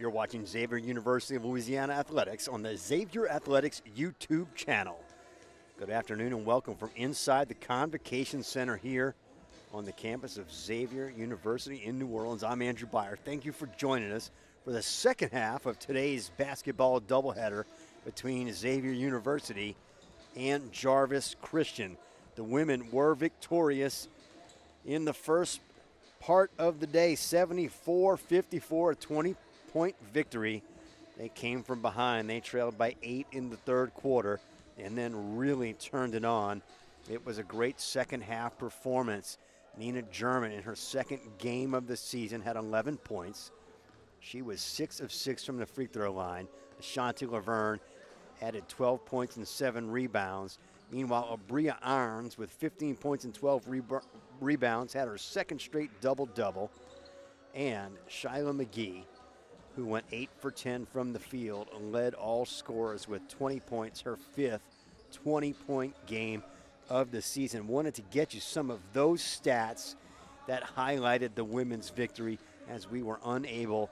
You're watching Xavier University of Louisiana Athletics on the Xavier Athletics YouTube channel. Good afternoon and welcome from inside the Convocation Center here on the campus of Xavier University in New Orleans. I'm Andrew Byer. Thank you for joining us for the second half of today's basketball doubleheader between Xavier University and Jarvis Christian. The women were victorious in the first part of the day, 74-54, a 20-point victory. They came from behind. They trailed by 8 in the third quarter and then really turned it on. It was a great second half performance. Nina German, in her second game of the season, had 11 points. She was 6 of 6 from the free throw line. Ashanti Laverne added 12 points and 7 rebounds. Meanwhile, Abria Irons, with 15 points and 12 rebounds, had her second straight double-double. And Shyla McGee, who went 8 for 10 from the field, led all scorers with 20 points, her fifth 20-point game of the season. Wanted to get you some of those stats that highlighted the women's victory, as we were unable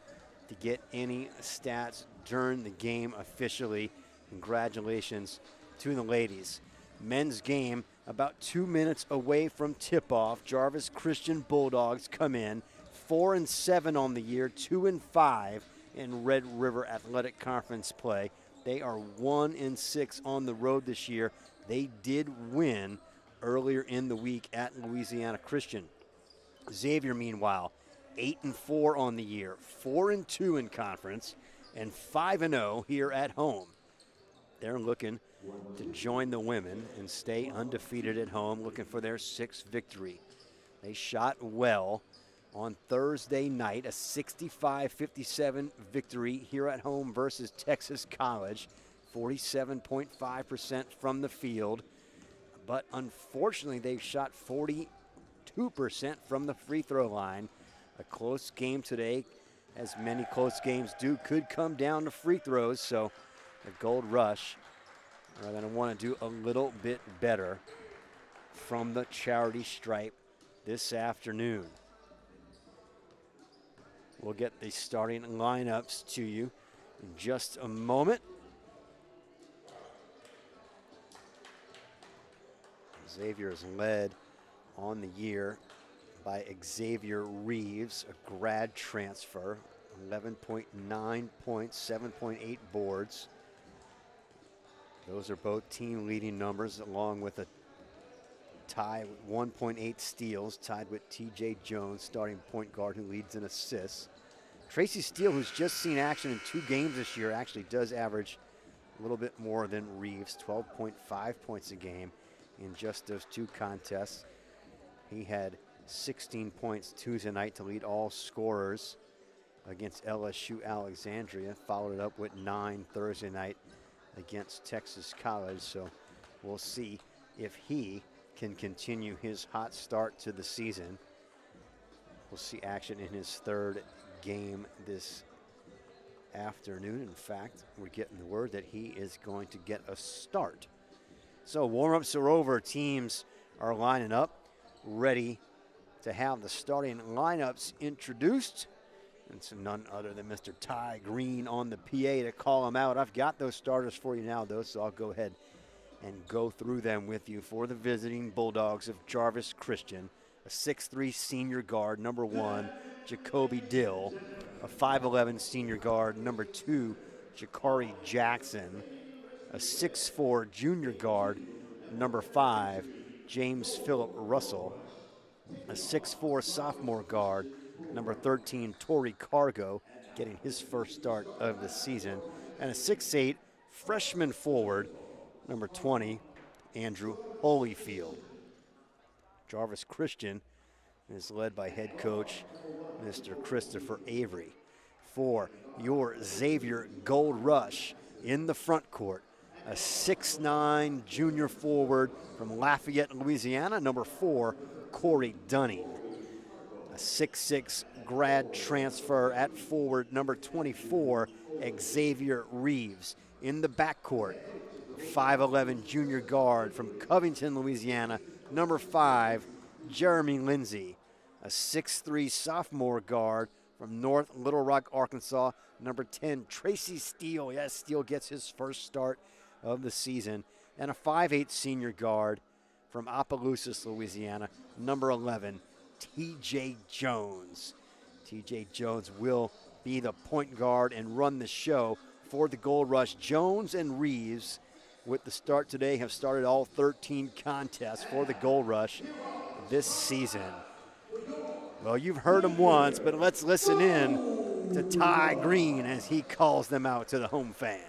to get any stats during the game officially. Congratulations to the ladies. Men's game about 2 minutes away from tip-off. Jarvis Christian Bulldogs come in 4-7 on the year, 2-5 in Red River Athletic Conference play. They are 1-6 on the road this year. They did win earlier in the week at Louisiana Christian. Xavier, meanwhile, 8-4 on the year, 4-2 in conference, and 5-0 here at home. They're looking to join the women and stay undefeated at home, looking for their 6th victory. They shot well on Thursday night, a 65-57 victory here at home versus Texas College, 47.5% from the field. But unfortunately, they shot 42% from the free throw line. A close game today, as many close games do, could come down to free throws. So the Gold Rush are going to want to do a little bit better from the charity stripe this afternoon. We'll get the starting lineups to you in just a moment. Xavier is led on the year by Xavier Reeves, a grad transfer, 11.9 points, 7.8 boards. Those are both team leading numbers, along with a tie with 1.8 steals, tied with TJ Jones, starting point guard who leads in assists. Tracy Steele, who's just seen action in 2 games this year, actually does average a little bit more than Reeves, 12.5 points a game in just those 2 contests. He had 16 points Tuesday night to lead all scorers against LSU Alexandria, followed it up with 9 Thursday night against Texas College. So we'll see if he can continue his hot start to the season. We'll see action in his 3rd game this afternoon. In fact, we're getting the word that he is going to get a start. So warm-ups are over. Teams are lining up, ready to have the starting lineups introduced. It's none other than Mr. Ty Green on the PA to call them out. I've got those starters for you now, though, so I'll go ahead and go through them with you. For the visiting Bulldogs of Jarvis Christian, a 6'3 senior guard, number 1, Jacoby Dill. A 5'11 senior guard, number 2, Jakari Jackson. A 6'4 junior guard, number 5, James Phillip Russell. A 6'4 sophomore guard, number 13, Torrey Cargo, getting his first start of the season. And a 6'8 freshman forward, number 20, Andrew Holyfield. Jarvis Christian is led by head coach Mr. Christopher Avery. For your Xavier Gold Rush in the front court, a 6'9 junior forward from Lafayette, Louisiana, number 4, Corey Dunning. A 6'6 grad transfer at forward, number 24, Xavier Reeves. In the backcourt, 5'11 junior guard from Covington, Louisiana, number 5, Jeremy Lindsay. A 6'3 sophomore guard from North Little Rock, Arkansas, Number 10, Tracy Steele. Yes, Steele gets his first start of the season. And a 5'8 senior guard from Opelousas, Louisiana, number 11, TJ Jones. TJ Jones will be the point guard and run the show for the Gold Rush. Jones and Reeves, with the start today, have started all 13 contests for the Gold Rush this season. Well, you've heard them once, but let's listen in to Ty Green as he calls them out to the home fans.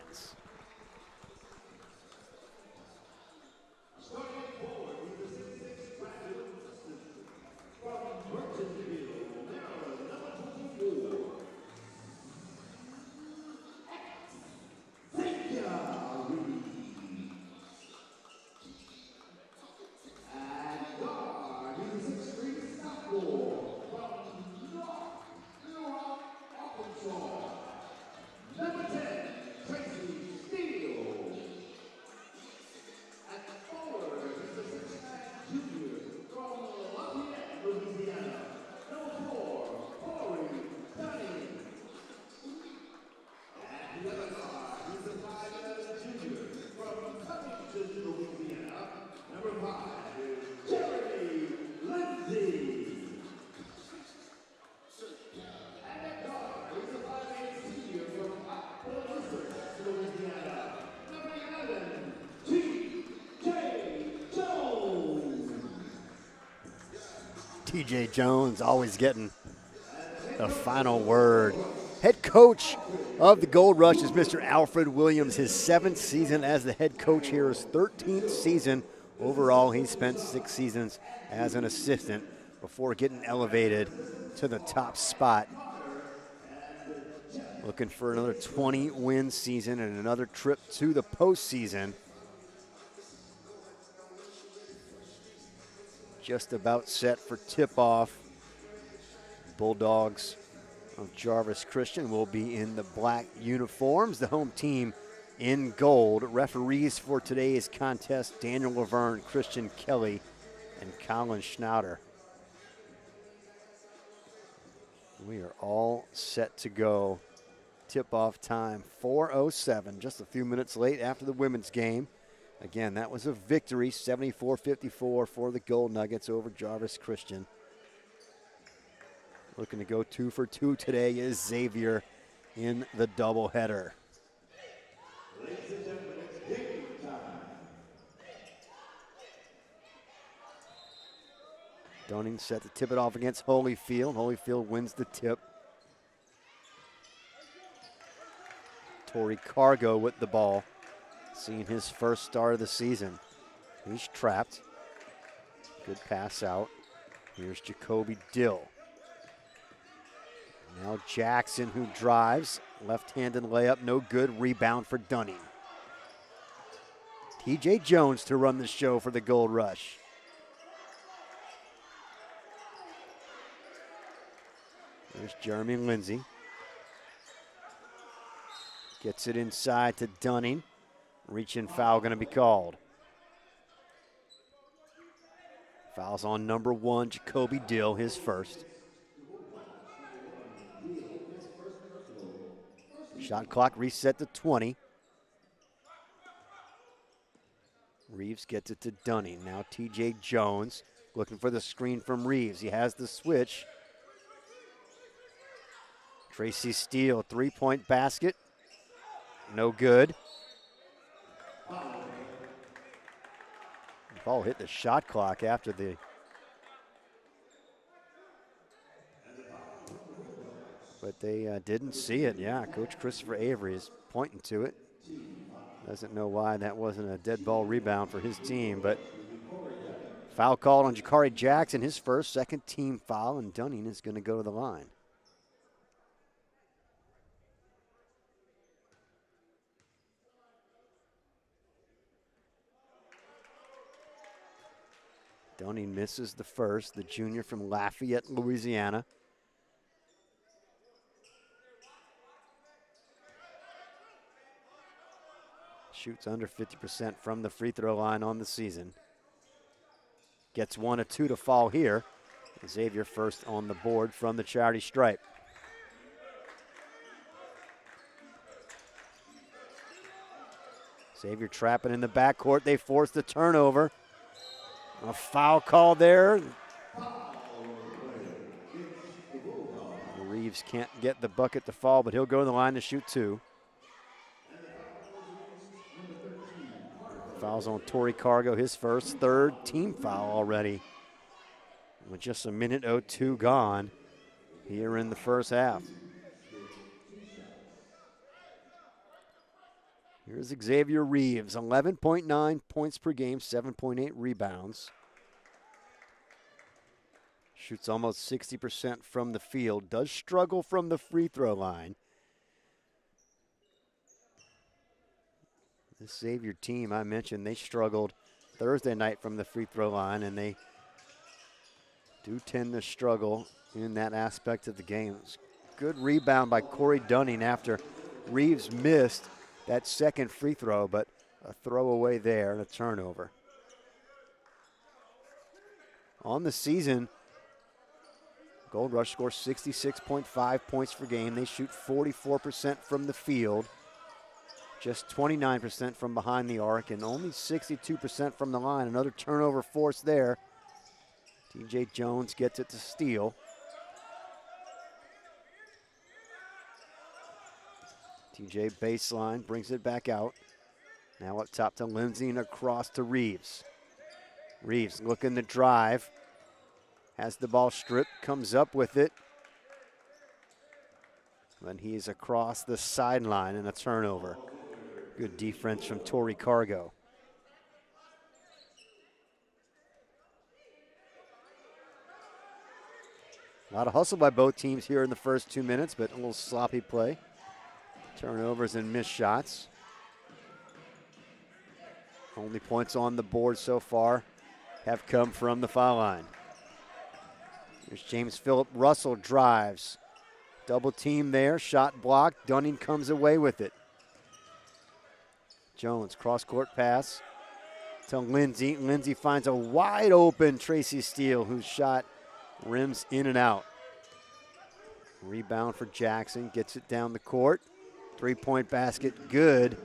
TJ Jones always getting the final word. Head coach of the Gold Rush is Mr. Alfred Williams. His 7th season as the head coach here, his 13th season overall. He spent 6 seasons as an assistant before getting elevated to the top spot. Looking for another 20-win season and another trip to the postseason. Just about set for tip-off. Bulldogs of Jarvis Christian will be in the black uniforms. The home team in gold. Referees for today's contest, Daniel Laverne, Christian Kelly, and Colin Schnauder. We are all set to go. Tip-off time, 4:07, just a few minutes late after the women's game. Again, that was a victory, 74-54 for the Gold Nuggets over Jarvis Christian. Looking to go 2 for 2 today is Xavier in the doubleheader. Dunning set to tip it off against Holyfield. Holyfield wins the tip. Torrey Cargo with the ball, seeing his first start of the season. He's trapped. Good pass out. Here's Jacoby Dill. Now Jackson, who drives. Left-handed layup, no good. Rebound for Dunning. TJ Jones to run the show for the Gold Rush. There's Jeremy Lindsay. Gets it inside to Dunning. Reach-in foul going to be called. Foul's on number 1, Jacoby Dill, his first. Shot clock reset to 20. Reeves gets it to Dunning. Now TJ Jones looking for the screen from Reeves. He has the switch. Tracy Steele, three-point basket. No good. The ball hit the shot clock after the... But they didn't see it. Yeah, Coach Christopher Avery is pointing to it. Doesn't know why that wasn't a dead ball rebound for his team, but foul called on Jakari Jackson, his first, second team foul, and Dunning is going to go to the line. Dunning misses the first, the junior from Lafayette, Louisiana. Shoots under 50% from the free throw line on the season. Gets 1 of 2 to fall here. Xavier first on the board from the charity stripe. Xavier trapping in the backcourt. They force the turnover. A foul call there. Reeves can't get the bucket to fall, but he'll go to the line to shoot 2. Fouls on Torrey Cargo, his first, 3rd team foul already. With just a minute 02 gone here in the first half. Here's Xavier Reeves, 11.9 points per game, 7.8 rebounds. Shoots almost 60% from the field, does struggle from the free throw line. This Xavier team, I mentioned, they struggled Thursday night from the free throw line, and they do tend to struggle in that aspect of the game. Good rebound by Corey Dunning after Reeves missed that second free throw, but a throwaway there and a turnover. On the season, Gold Rush scores 66.5 points per game. They shoot 44% from the field, just 29% from behind the arc, and only 62% from the line. Another turnover force there. TJ Jones gets it to steal. TJ baseline, brings it back out. Now up top to Lindsay and across to Reeves. Reeves looking to drive. Has the ball stripped, comes up with it. Then he's across the sideline and a turnover. Good defense from Torrey Cargo. A lot of hustle by both teams here in the first 2 minutes, but a little sloppy play. Turnovers and missed shots. Only points on the board so far have come from the foul line. Here's James Phillip Russell drives. Double team there, shot blocked. Dunning comes away with it. Jones, cross-court pass to Lindsay. Lindsay finds a wide open Tracy Steele, whose shot rims in and out. Rebound for Jackson, gets it down the court. 3-point basket, good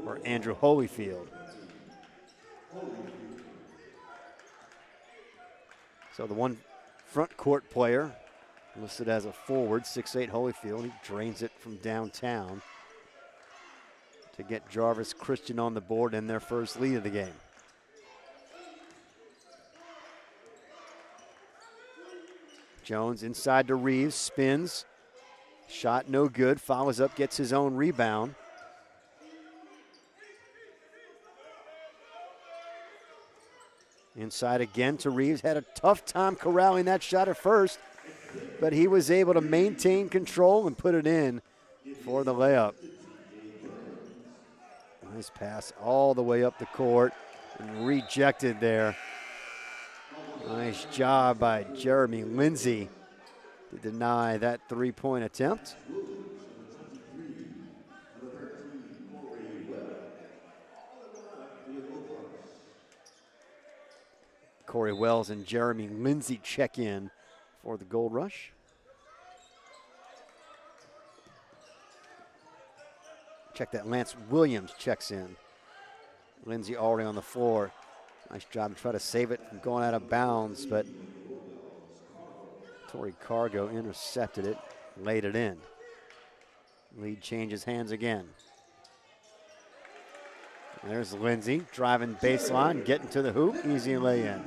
for Andrew Holyfield. So the one front court player listed as a forward, 6'8" Holyfield. He drains it from downtown to get Jarvis Christian on the board in their first lead of the game. Jones inside to Reeves, spins. Shot no good, follows up, gets his own rebound. Inside again to Reeves, had a tough time corralling that shot at first, but he was able to maintain control and put it in for the layup. Nice pass all the way up the court and rejected there. Nice job by Jeremy Lindsay to deny that 3-point attempt. Corey Wells and Jeremy Lindsay check in for the Gold Rush. Check that, Lance Williams checks in. Lindsay already on the floor. Nice job to try to save it from going out of bounds, but Torrey Cargo intercepted it, laid it in. Lead changes hands again. There's Lindsay driving baseline, getting to the hoop, easy lay-in.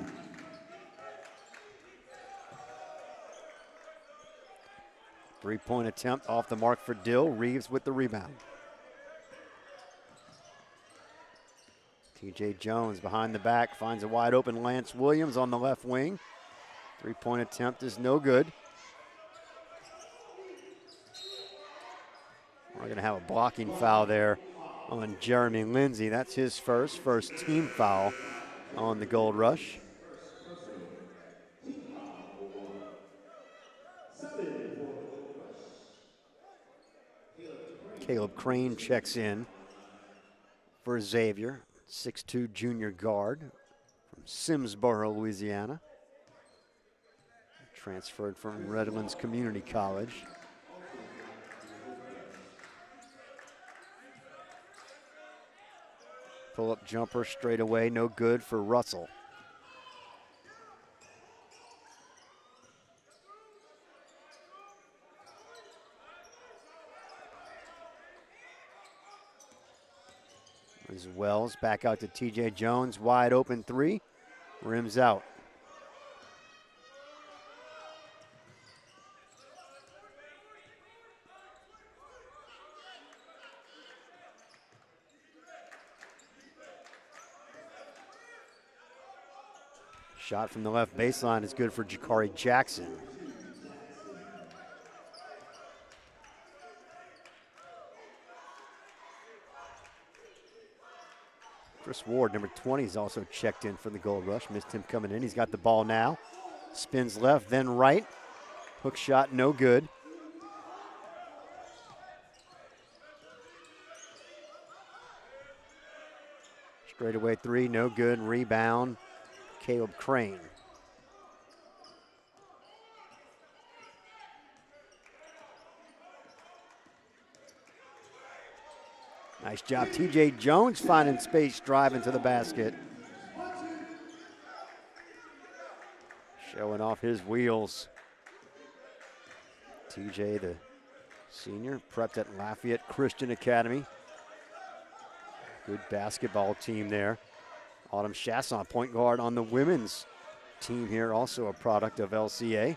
Three-point attempt off the mark for Dill. Reeves with the rebound. TJ Jones behind the back finds a wide open Lance Williams on the left wing. Three-point attempt is no good. We're going to have a blocking foul there on Jeremy Lindsay. That's his first team foul on the Gold Rush. Caleb Crane checks in for Xavier, 6'2" junior guard from Simsboro, Louisiana. Transferred from Redlands Community College. Pull-up jumper straight away, no good for Russell. As Wells back out to TJ Jones, wide open three, rims out. Shot from the left baseline is good for Jakari Jackson. Chris Ward, number 20, is also checked in for the Gold Rush. Missed him coming in. He's got the ball now. Spins left, then right. Hook shot, no good. Straightaway three, no good. Rebound, Caleb Crane. Nice job, TJ Jones finding space, driving to the basket. Showing off his wheels. TJ, the senior, prepped at Lafayette Christian Academy. Good basketball team there. Autumn Chasson, point guard on the women's team here, also a product of LCA.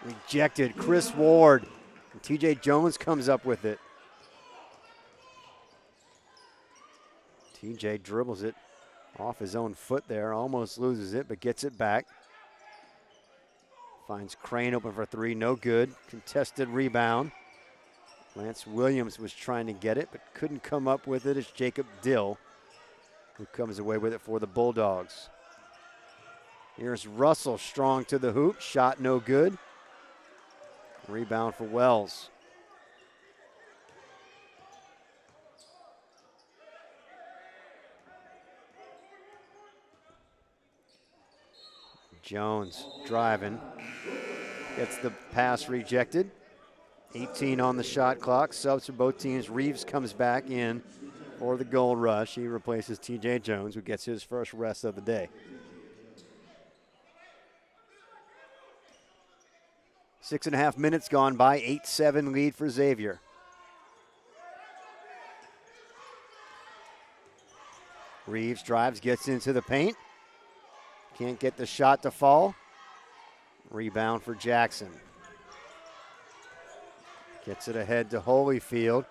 Rejected, Chris Ward. And TJ Jones comes up with it. TJ dribbles it off his own foot there, almost loses it, but gets it back. Finds Crane open for three, no good. Contested rebound. Lance Williams was trying to get it, but couldn't come up with it. It's Jacob Dill who comes away with it for the Bulldogs. Here's Russell, strong to the hoop, shot no good. Rebound for Wells. Jones driving, gets the pass rejected. 18 on the shot clock, subs for both teams. Reeves comes back in for the Gold Rush. He replaces TJ Jones, who gets his first rest of the day. 6.5 minutes gone by, 8-7 lead for Xavier. Reeves drives, gets into the paint. Can't get the shot to fall. Rebound for Jackson. Gets it ahead to Holyfield.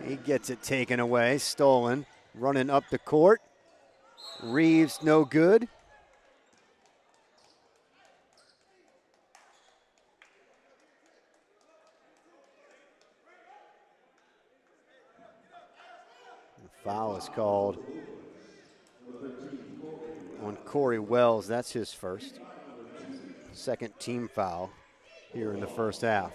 He gets it taken away, stolen. Running up the court. Reeves, no good. Foul is called on Corey Wells. That's his first. Second team foul here in the first half.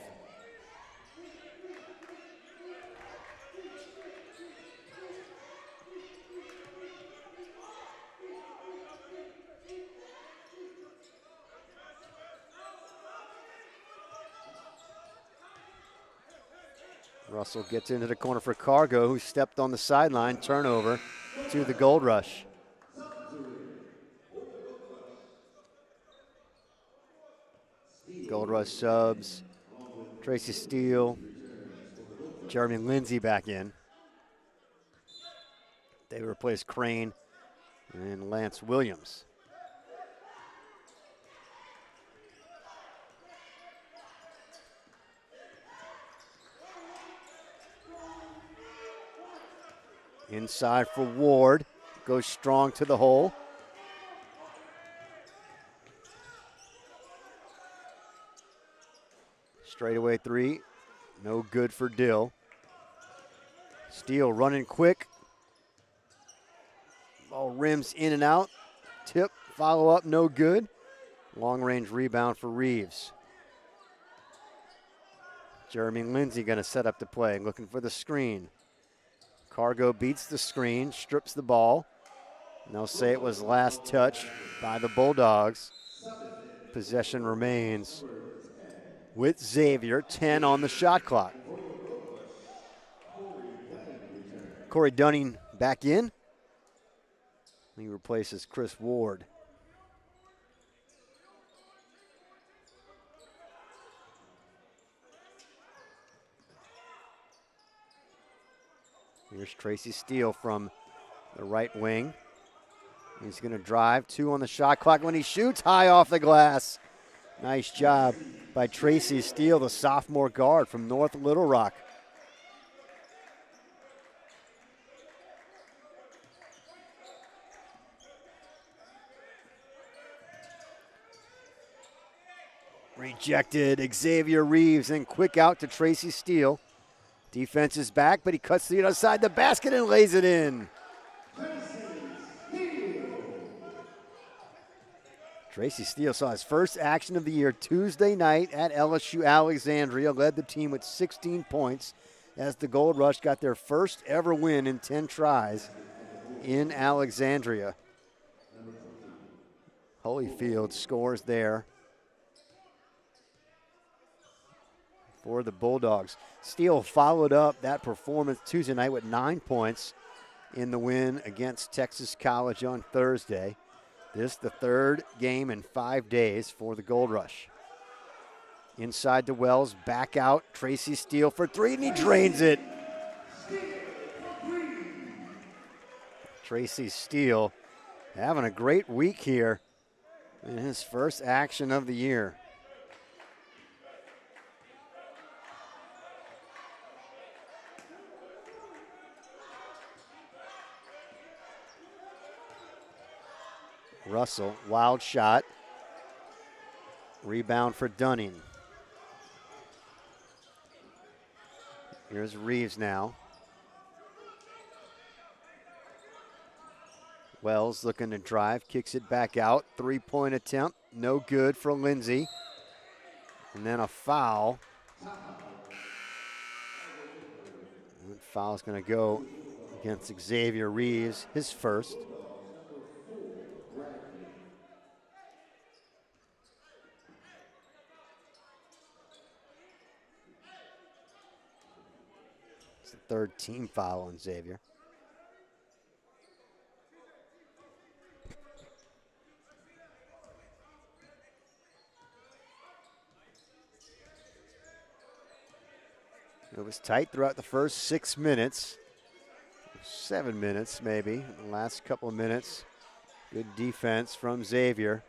Russell gets into the corner for Cargo, who stepped on the sideline. Turnover to the Gold Rush. Gold Rush subs. Tracy Steele, Jeremy Lindsay back in. They replace Crane and Lance Williams. Inside for Ward, goes strong to the hole. Straightaway three, no good for Dill. Steele running quick. Ball rims in and out. Tip, follow up, no good. Long range rebound for Reeves. Jeremy Lindsay gonna set up the play, looking for the screen. Cargo beats the screen, strips the ball. And they'll say it was last touched by the Bulldogs. Possession remains with Xavier, 10 on the shot clock. Corey Dunning back in. He replaces Chris Ward. Here's Tracy Steele from the right wing. He's going to drive, 2 on the shot clock when he shoots high off the glass. Nice job by Tracy Steele, the sophomore guard from North Little Rock. Rejected, Xavier Reeves, and quick out to Tracy Steele. Defense is back, but he cuts to the other side of the basket and lays it in. Tracy Steele saw his first action of the year Tuesday night at LSU Alexandria, led the team with 16 points as the Gold Rush got their first ever win in 10 tries in Alexandria. Holyfield scores there for the Bulldogs. Steele followed up that performance Tuesday night with 9 points in the win against Texas College on Thursday. This the third game in 5 days for the Gold Rush. Inside to Wells, back out, Tracy Steele for 3, and he drains it. Tracy Steele having a great week here in his first action of the year. Russell, wild shot. Rebound for Dunning. Here's Reeves now. Wells looking to drive, kicks it back out. 3-point attempt, no good for Lindsay. And then a foul. That foul's going to go against Xavier Reeves, his first. Third team foul on Xavier. It was tight throughout the first 6 minutes, 7 minutes maybe, the last couple of minutes. Good defense from Xavier.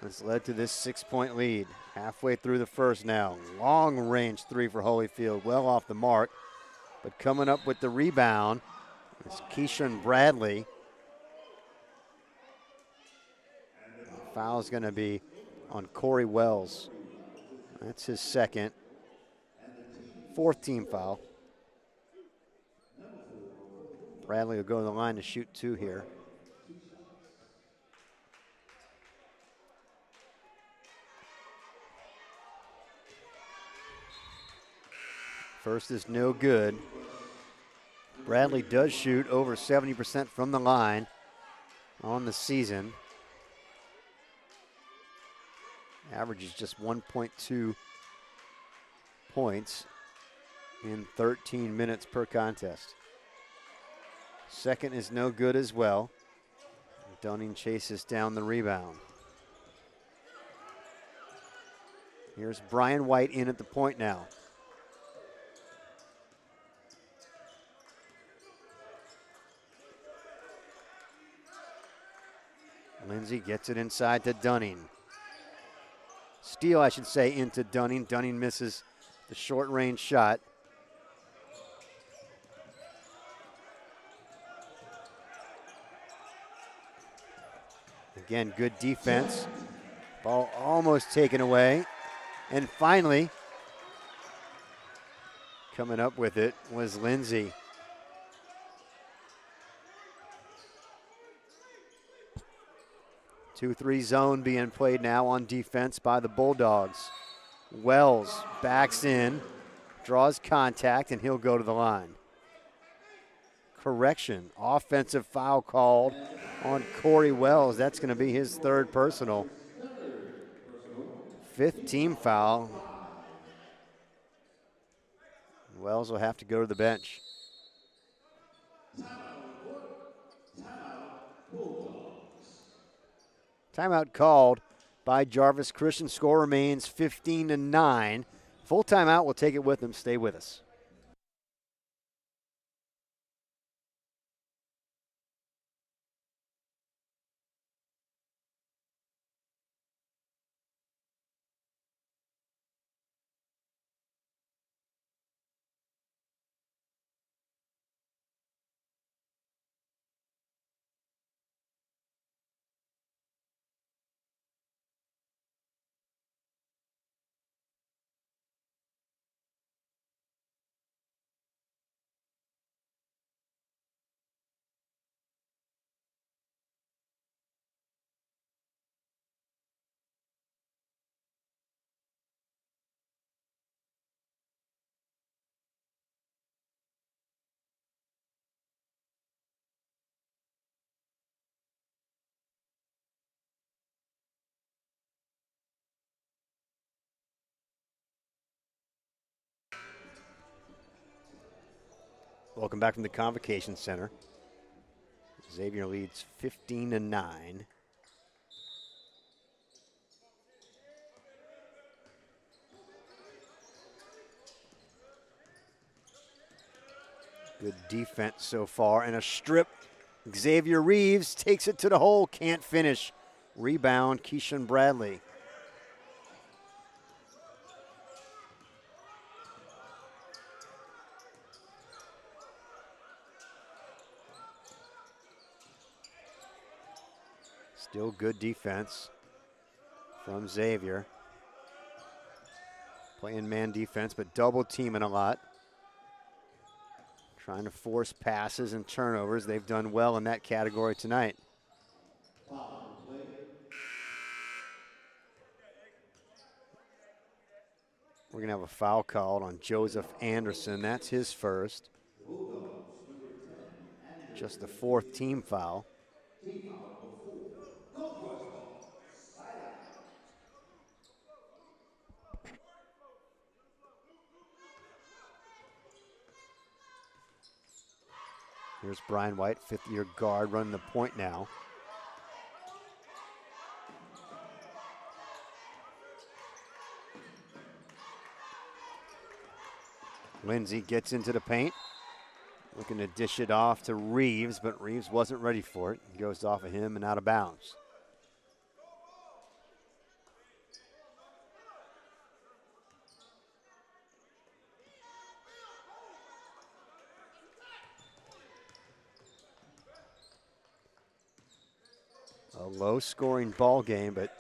It's led to this 6-point lead. Halfway through the first now. Long range 3 for Holyfield, well off the mark. But coming up with the rebound is Keyshawn Bradley. The foul is going to be on Corey Wells. That's his second. 4th team foul. Bradley will go to the line to shoot 2 here. First is no good. Bradley does shoot over 70% from the line on the season. Averages just 1.2 points in 13 minutes per contest. Second is no good as well. Dunning chases down the rebound. Here's Brian White in at the point now. Lindsay gets it inside to Dunning. Steele, I should say, into Dunning. Dunning misses the short range shot. Again, good defense. Ball almost taken away. And finally, coming up with it was Lindsay. 2-3 zone being played now on defense by the Bulldogs. Wells backs in, draws contact, and he'll go to the line. Correction, offensive foul called on Corey Wells. That's going to be his 3rd personal. 5th team foul. Wells will have to go to the bench. Timeout called by Jarvis Christian. Score remains 15-9. Full timeout. We'll take it with them. Stay with us. Welcome back from the Convocation Center. Xavier leads 15-9. Good defense so far, and a strip. Xavier Reeves takes it to the hole, can't finish. Rebound, Keyshawn Bradley. Still good defense from Xavier. Playing man defense, but double teaming a lot. Trying to force passes and turnovers. They've done well in that category tonight. We're going to have a foul called on Joseph Anderson. That's his first. Just the fourth team foul. Here's Brian White, fifth-year guard, running the point now. Lindsay gets into the paint. Looking to dish it off to Reeves, but Reeves wasn't ready for it. It goes off of him and out of bounds. A low-scoring ball game, but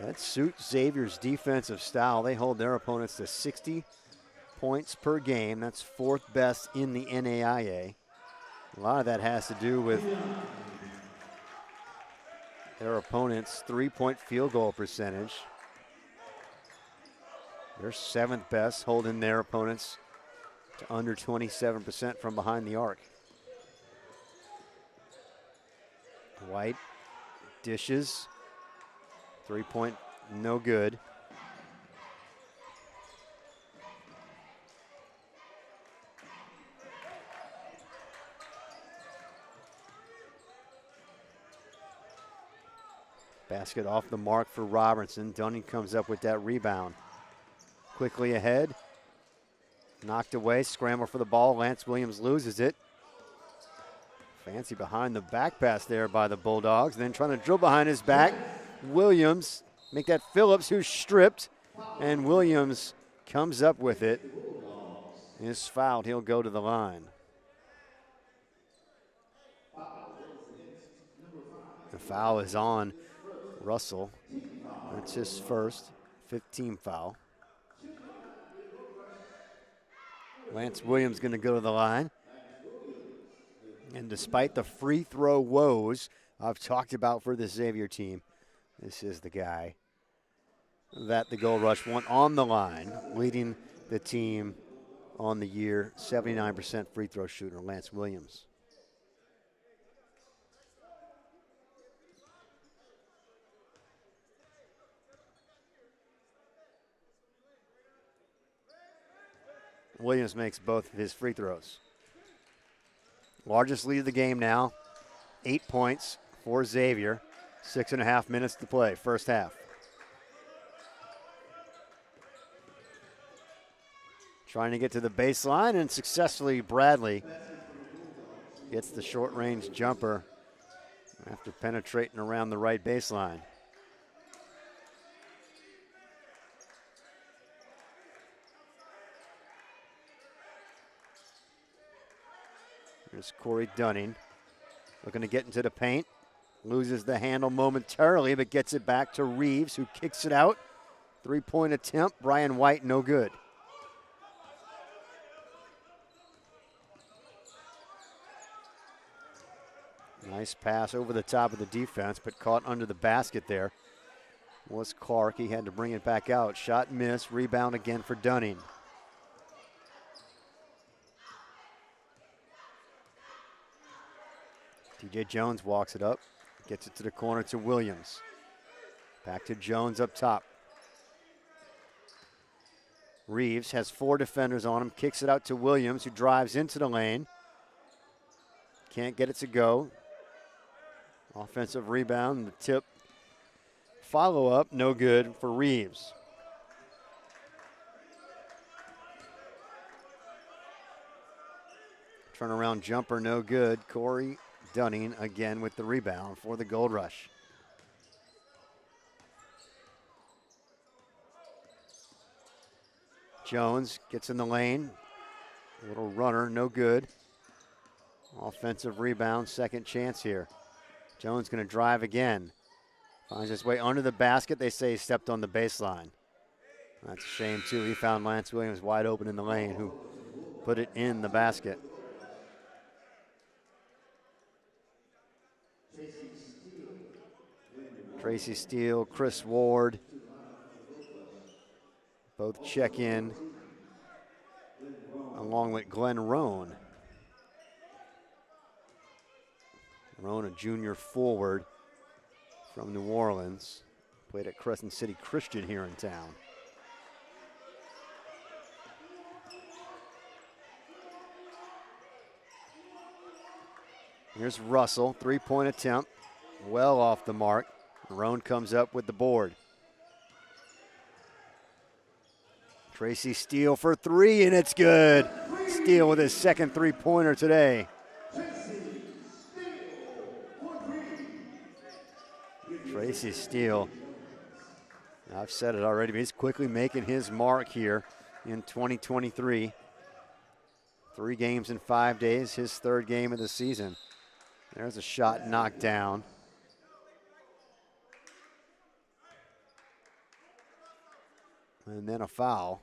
that suits Xavier's defensive style. They hold their opponents to 60 points per game. That's fourth best in the NAIA. A lot of that has to do with their opponent's three-point field goal percentage. They're seventh best, holding their opponents to under 27% from behind the arc. White dishes. Three-point, no good. Basket off the mark for Robertson. Dunning comes up with that rebound. Quickly ahead. Knocked away, scramble for the ball. Lance Williams loses it. Fancy behind the back pass there by the Bulldogs. Then trying to drill behind his back. Williams, make that Phillips, who's stripped. And Williams comes up with it. Is fouled, he'll go to the line. The foul is on Russell. That's his first, 15 foul. Lance Williams going to go to the line. And despite the free throw woes I've talked about for the Xavier team, this is the guy that the Gold Rush want on the line, leading the team on the year, 79% free throw shooter, Lance Williams. Williams makes both of his free throws. Largest lead of the game now, 8 points for Xavier. 6.5 minutes to play, first half. Trying to get to the baseline, and successfully Bradley gets the short-range jumper after penetrating around the right baseline. Here's Corey Dunning looking to get into the paint. Loses the handle momentarily, but gets it back to Reeves, who kicks it out. Three-point attempt. Brian White, no good. Nice pass over the top of the defense, but caught under the basket there was Clark. He had to bring it back out. Shot missed. Rebound again for Dunning. TJ Jones walks it up. Gets it to the corner to Williams. Back to Jones up top. Reeves has 4 defenders on him. Kicks it out to Williams, who drives into the lane. Can't get it to go. Offensive rebound, the tip. Follow-up, no good for Reeves. Turnaround jumper, no good. Corey Dunning again with the rebound for the Gold Rush. Jones gets in the lane. A little runner, no good. Offensive rebound, second chance here. Jones going to drive again. Finds his way under the basket. They say he stepped on the baseline. That's a shame, too. He found Lance Williams wide open in the lane, who put it in the basket. Tracy Steele, Chris Ward, both check in, along with Glenn Roan. Roan, a junior forward from New Orleans, played at Crescent City Christian here in town. Here's Russell, three-point attempt, well off the mark. Roan comes up with the board. Tracy Steele for 3, and it's good. Steele with his second three-pointer today. Tracy Steele, I've said it already, but he's quickly making his mark here in 2023. 3 games in 5 days, his 3rd game of the season. There's a shot knocked down. And then a foul.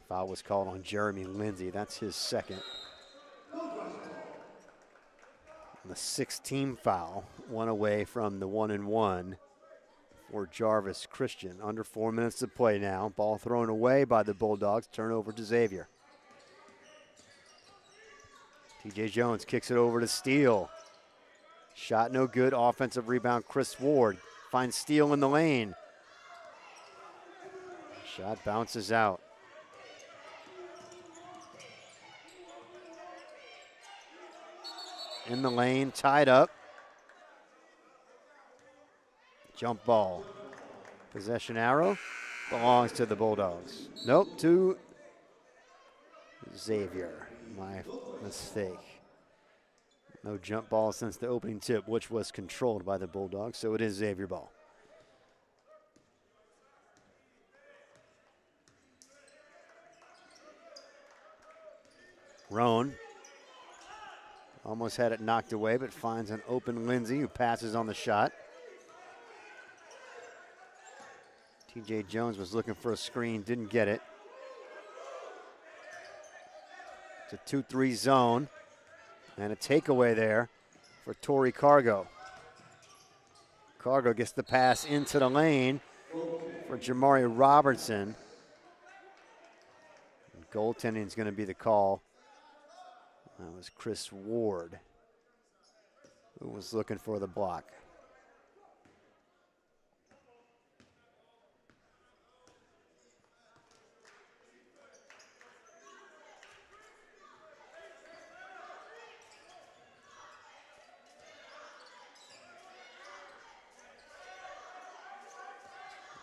Foul was called on Jeremy Lindsay. That's his second. And the 6th-team foul, one away from the 1-and-1 for Jarvis Christian. Under 4 minutes to play now. Ball thrown away by the Bulldogs. Turnover to Xavier. TJ Jones kicks it over to Steele. Shot no good. Offensive rebound, Chris Ward. Finds Steele in the lane. Shot bounces out. In the lane, tied up. Jump ball. Possession arrow belongs to the Bulldogs. Nope, to Xavier. My mistake. No jump ball since the opening tip, which was controlled by the Bulldogs, so it is Xavier ball. Roan almost had it knocked away, but finds an open Lindsay, who passes on the shot. TJ Jones was looking for a screen, didn't get it. It's a 2-3 zone, and a takeaway there for Torrey Cargo. Cargo gets the pass into the lane for for Jamari Robertson. And goaltending is going to be the call. That was Chris Ward who was looking for the block.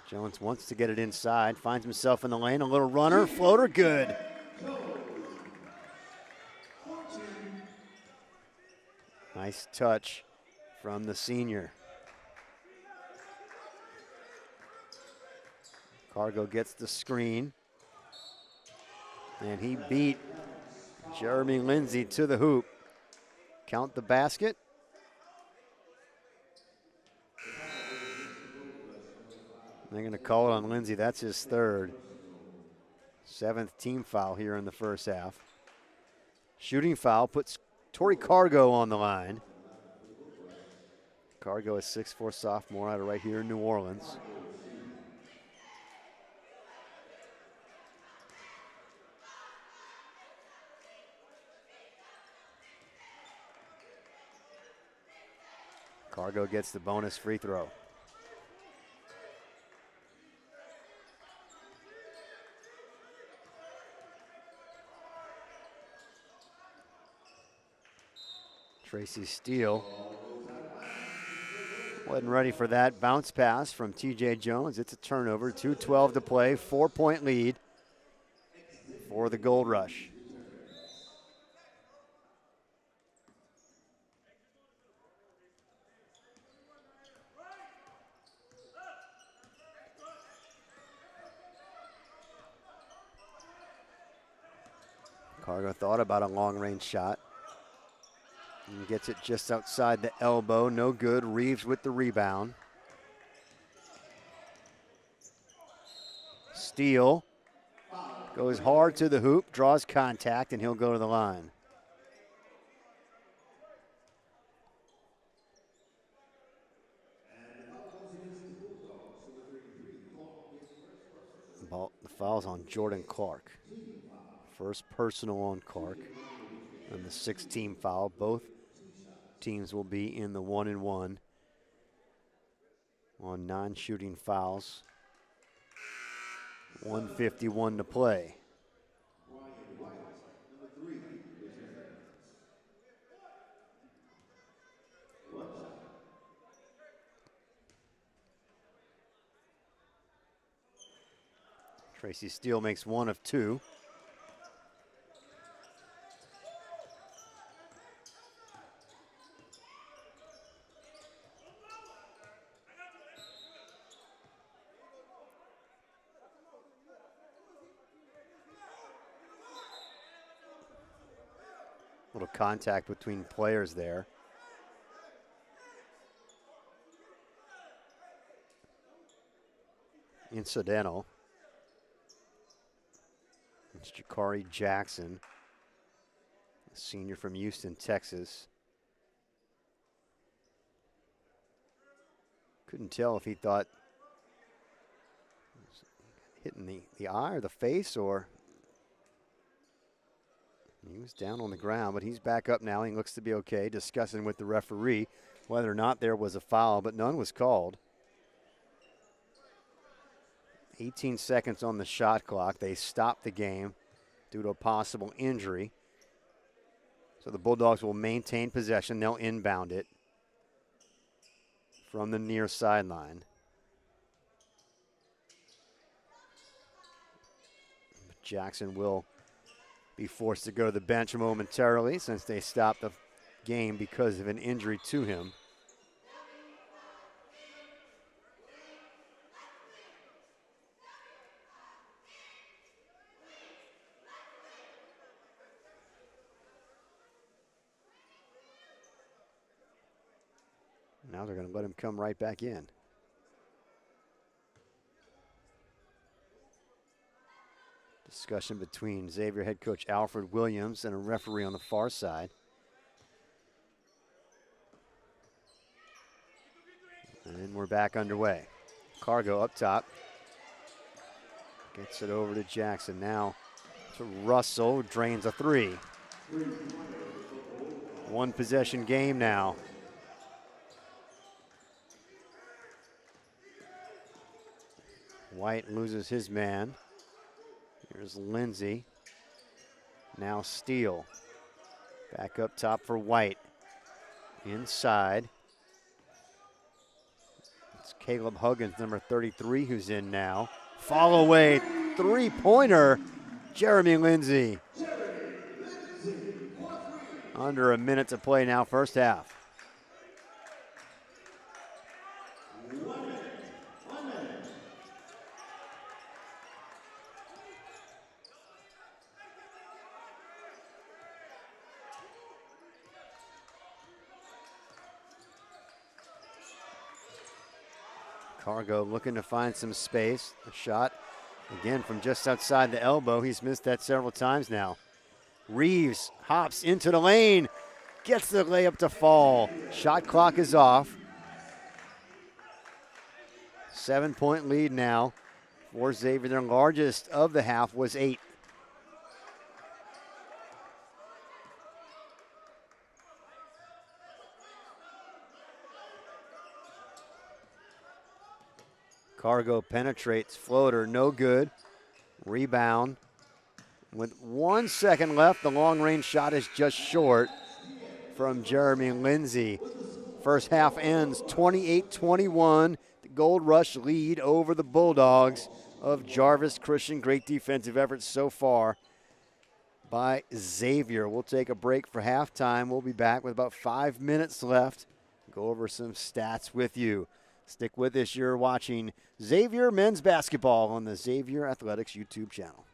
Jones wants to get it inside, finds himself in the lane, a little runner, floater, good. Nice touch from the senior. Cargo gets the screen, and he beat Jeremy Lindsay to the hoop. Count the basket. They're going to call it on Lindsay. That's his third. 7th team foul here in the first half. Shooting foul puts Torrey Cargo on the line. Cargo is 6'4" sophomore out of right here in New Orleans. Cargo gets the bonus free throw. Tracy Steele wasn't ready for that bounce pass from TJ Jones. It's a turnover, 2:12 to play, 4-point lead for the Gold Rush. Cargo thought about a long-range shot. And gets it just outside the elbow, no good. Reeves with the rebound. Steele goes hard to the hoop, draws contact, and he'll go to the line. The foul's on Jordan Clark. First personal on Clark. And the 6th team foul. Both teams will be in the 1-and-1 on non-shooting fouls. 1:51 to play. Tracy Steele makes 1 of 2. Little contact between players there. Incidental. It's Jakari Jackson, a senior from Houston, Texas. Couldn't tell if he thought hitting the eye or the face, or he was down on the ground, but he's back up now. He looks to be okay, discussing with the referee whether or not there was a foul, but none was called. 18 seconds on the shot clock. They stopped the game due to a possible injury. So the Bulldogs will maintain possession. They'll inbound it from the near sideline. Jackson will be forced to go to the bench momentarily since they stopped the game because of an injury to him. Now they're going to let him come right back in. Discussion between Xavier head coach Alfred Williams and a referee on the far side. And we're back underway. Cargo up top. Gets it over to Jackson. Now to Russell. Drains a three. One possession game now. White loses his man. Here's Lindsay. Now Steele. Back up top for White. Inside. It's Caleb Huggins, number 33, who's in now. Fall away, three-pointer, Jeremy Lindsay. Under a minute to play now, first half. Cargo looking to find some space. A shot, again, from just outside the elbow. He's missed that several times now. Reeves hops into the lane, gets the layup to fall. Shot clock is off. 7-point lead now for Xavier. Their largest of the half was 8. Cargo penetrates, floater, no good. Rebound. With 1 second left, the long-range shot is just short from Jeremy Lindsay. First half ends 28-21. The Gold Rush lead over the Bulldogs of Jarvis Christian. Great defensive efforts so far by Xavier. We'll take a break for halftime. We'll be back with about 5 minutes left. Go over some stats with you. Stick with us. You're watching Xavier men's basketball on the Xavier Athletics YouTube channel.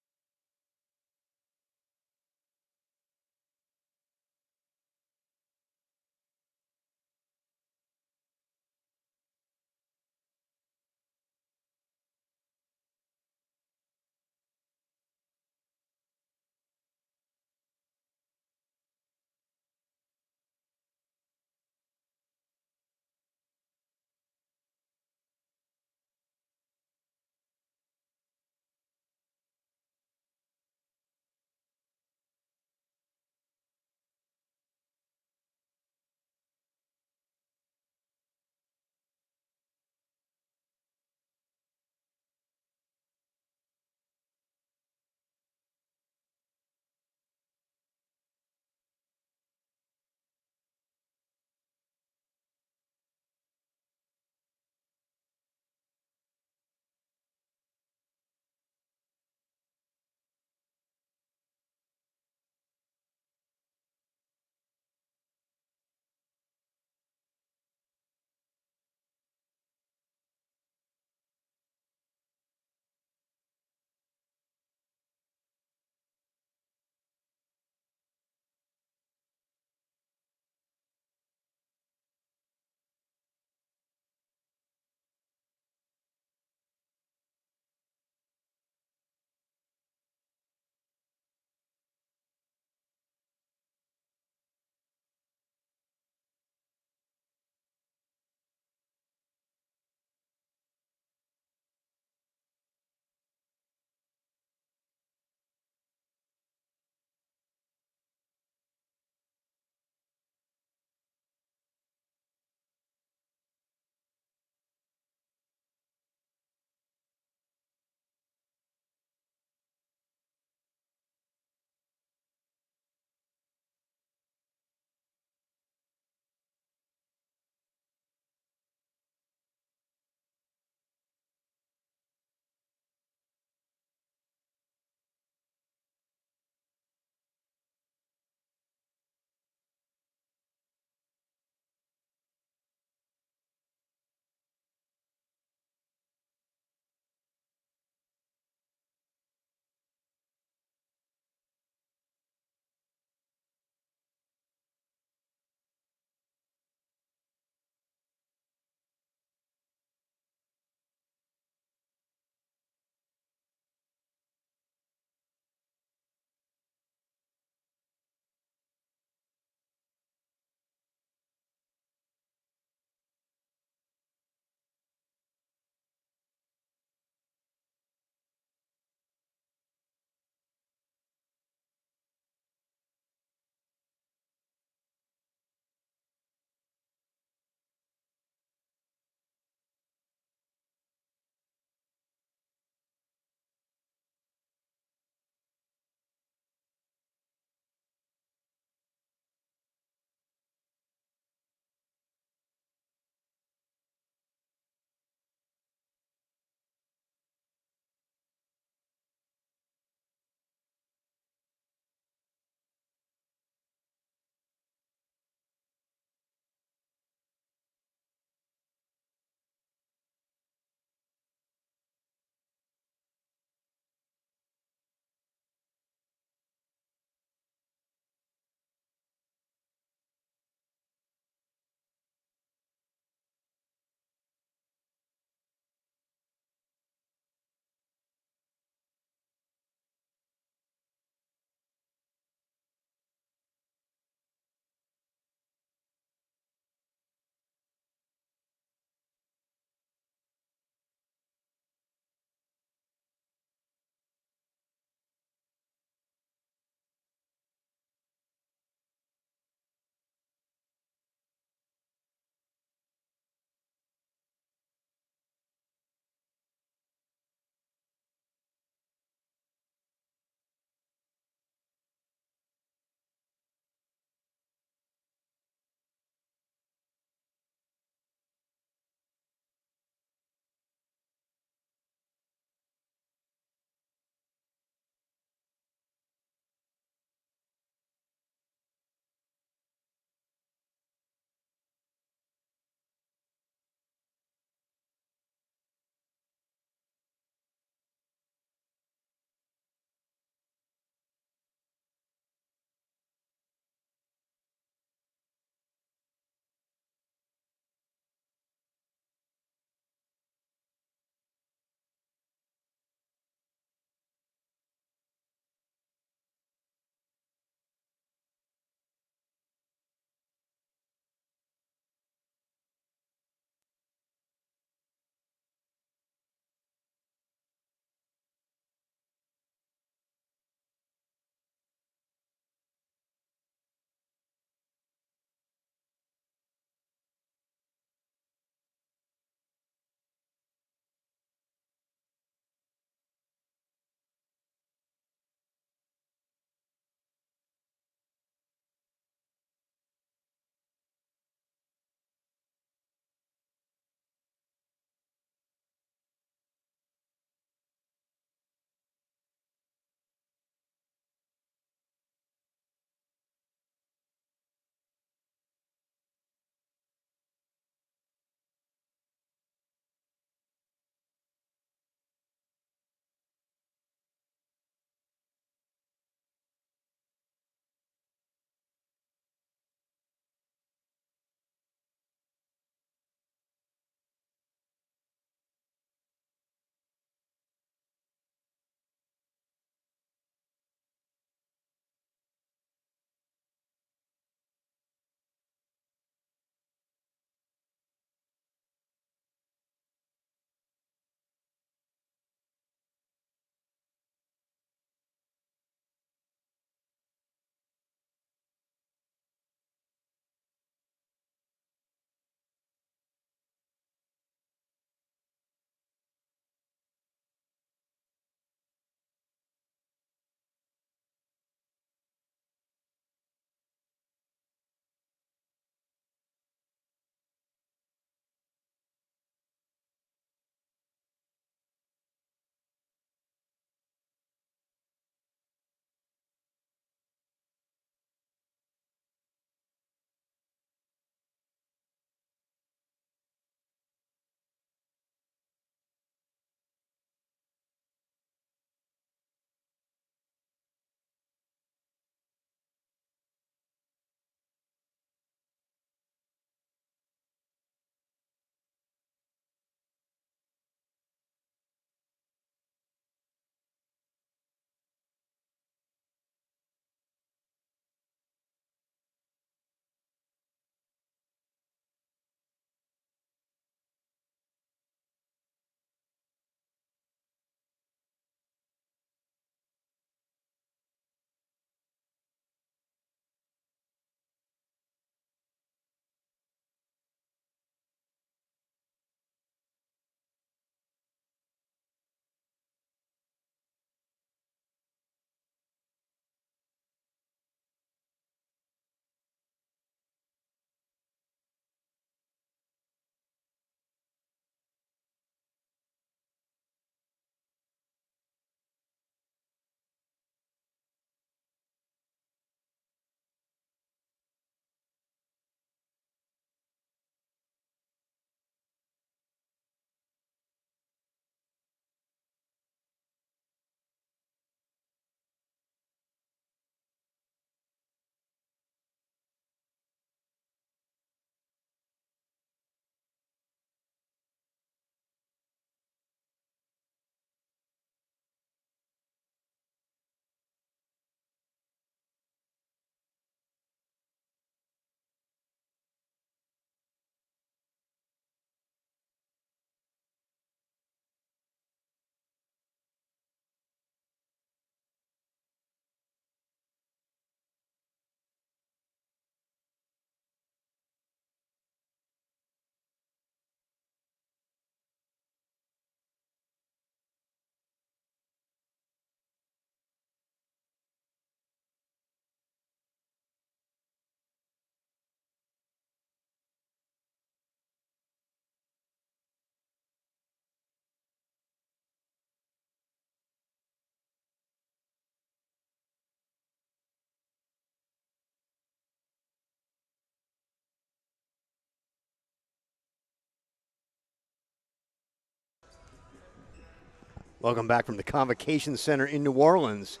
Welcome back from the Convocation Center in New Orleans,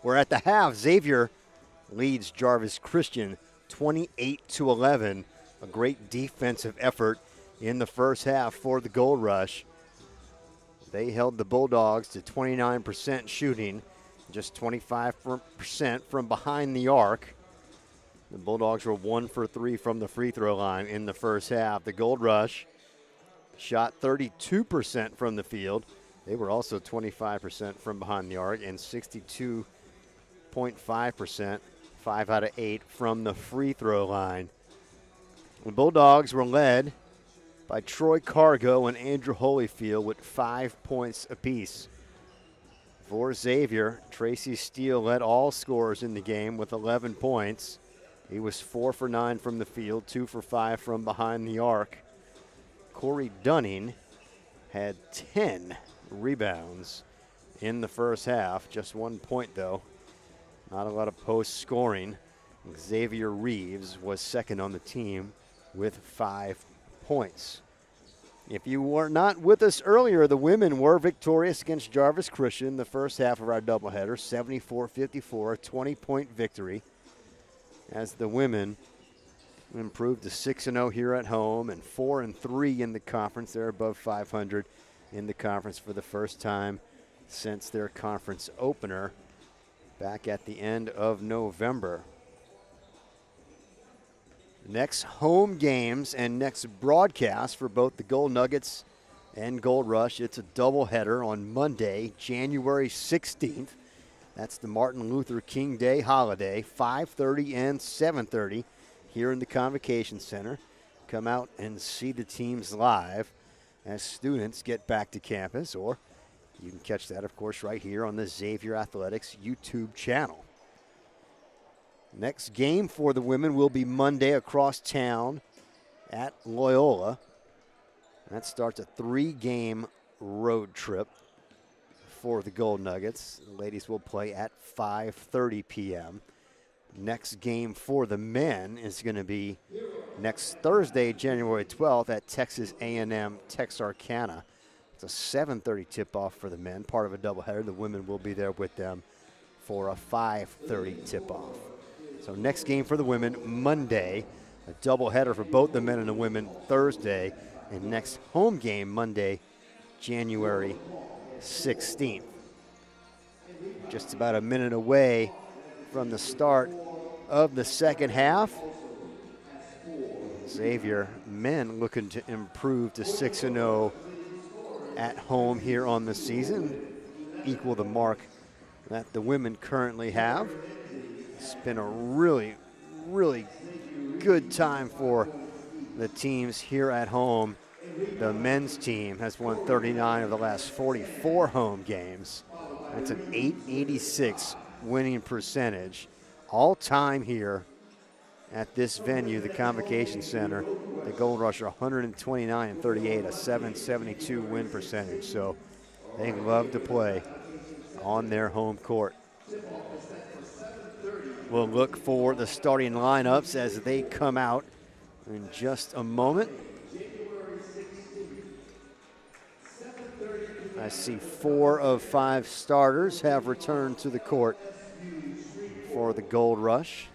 where at the half, Xavier leads Jarvis Christian 28-11. A great defensive effort in the first half for the Gold Rush. They held the Bulldogs to 29% shooting, just 25% from behind the arc. The Bulldogs were 1 for 3 from the free throw line in the first half. The Gold Rush shot 32% from the field. They were also 25% from behind the arc and 62.5%, 5 out of 8 from the free throw line. The Bulldogs were led by Troy Cargo and Andrew Holyfield with 5 points apiece. For Xavier, Tracy Steele led all scorers in the game with 11 points. He was 4 for 9 from the field, 2 for 5 from behind the arc. Corey Dunning had 10 rebounds in the first half, just 1 point though. Not a lot of post scoring. Xavier Reeves was second on the team with 5 points. If you were not with us earlier, the women were victorious against Jarvis Christian the first half of our doubleheader, 74-54, a 20-point victory, as the women improved to 6-0 here at home and 4-3 in the conference. They're above 500 in the conference for the first time since their conference opener back at the end of November. Next home games and next broadcast for both the Gold Nuggets and Gold Rush. It's a doubleheader on Monday, January 16th. That's the Martin Luther King Day holiday, 5:30 and 7:30 here in the Convocation Center. Come out and see the teams live as students get back to campus, or you can catch that, of course, right here on the Xavier Athletics YouTube channel. Next game for the women will be Monday across town at Loyola. That starts a 3-game road trip for the Gold Nuggets. The ladies will play at 5:30 p.m. Next game for the men is going to be next Thursday, January 12th at Texas A&M Texarkana. It's a 7:30 tip-off for the men, part of a doubleheader. The women will be there with them for a 5:30 tip-off. So next game for the women, Monday, a doubleheader for both the men and the women Thursday, and next home game Monday, January 16th. Just about a minute away from the start of the second half. Xavier men looking to improve to 6-0 at home here on the season, equal the mark that the women currently have. It's been a really, really good time for the teams here at home. The men's team has won 39 of the last 44 home games. That's an .886 winning percentage. All time here at this venue, the Convocation Center. The Gold Rush are 129-38, a .772 win percentage. So they love to play on their home court. We'll look for the starting lineups as they come out in just a moment. I see 4 of 5 starters have returned to the court for the Gold Rush.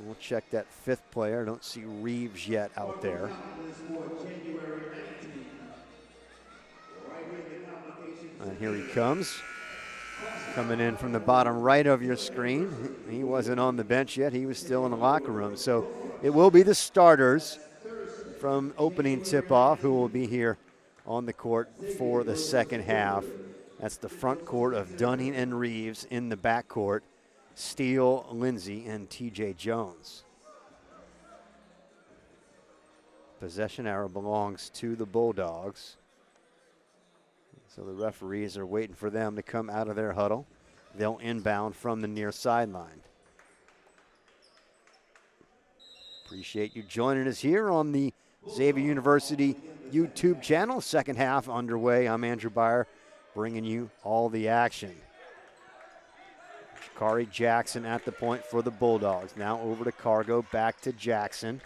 We'll check that 5th player. I don't see Reeves yet out there. And here he comes. Coming in from the bottom right of your screen. He wasn't on the bench yet. He was still in the locker room. So it will be the starters from opening tip-off who will be here on the court for the second half. That's the front court of Dunning and Reeves. In the back court, Steele, Lindsay, and T.J. Jones. Possession arrow belongs to the Bulldogs. So the referees are waiting for them to come out of their huddle. They'll inbound from the near sideline. Appreciate you joining us here on the Xavier University YouTube channel. Second half underway. I'm Andrew Byer, bringing you all the action. Shakari Jackson at the point for the Bulldogs. Now over to Cargo, back to Jackson.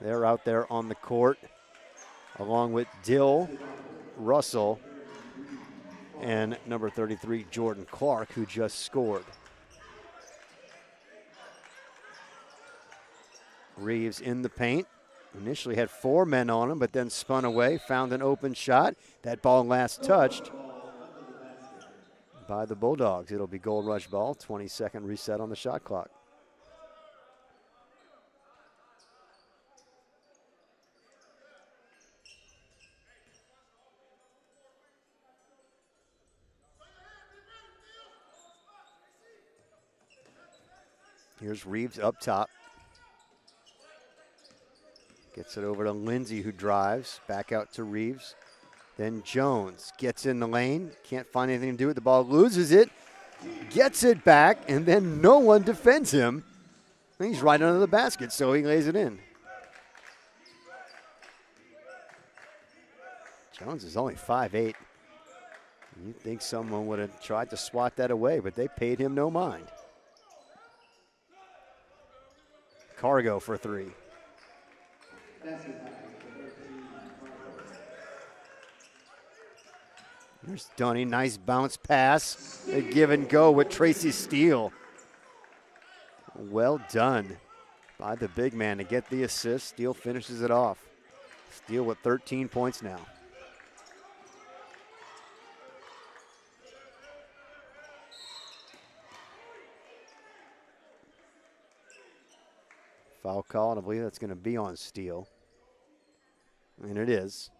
They're out there on the court along with Dill, Russell, and number 33, Jordan Clark, who just scored. Reeves in the paint. Initially had 4 men on him, but then spun away, found an open shot. That ball last touched by the Bulldogs. It'll be Gold Rush ball, 20-second reset on the shot clock. Here's Reeves up top. Gets it over to Lindsay, who drives. Back out to Reeves. Then Jones gets in the lane. Can't find anything to do with the ball. Loses it. Gets it back, and then no one defends him. He's right under the basket, so he lays it in. Jones is only 5'8". You'd think someone would have tried to swat that away, but they paid him no mind. Cargo for 3. Here's Dunning, nice bounce pass. A give and go with Tracy Steele. Well done by the big man to get the assist. Steele finishes it off. Steele with 13 points now. Foul call, and I believe that's going to be on Steele. And it is.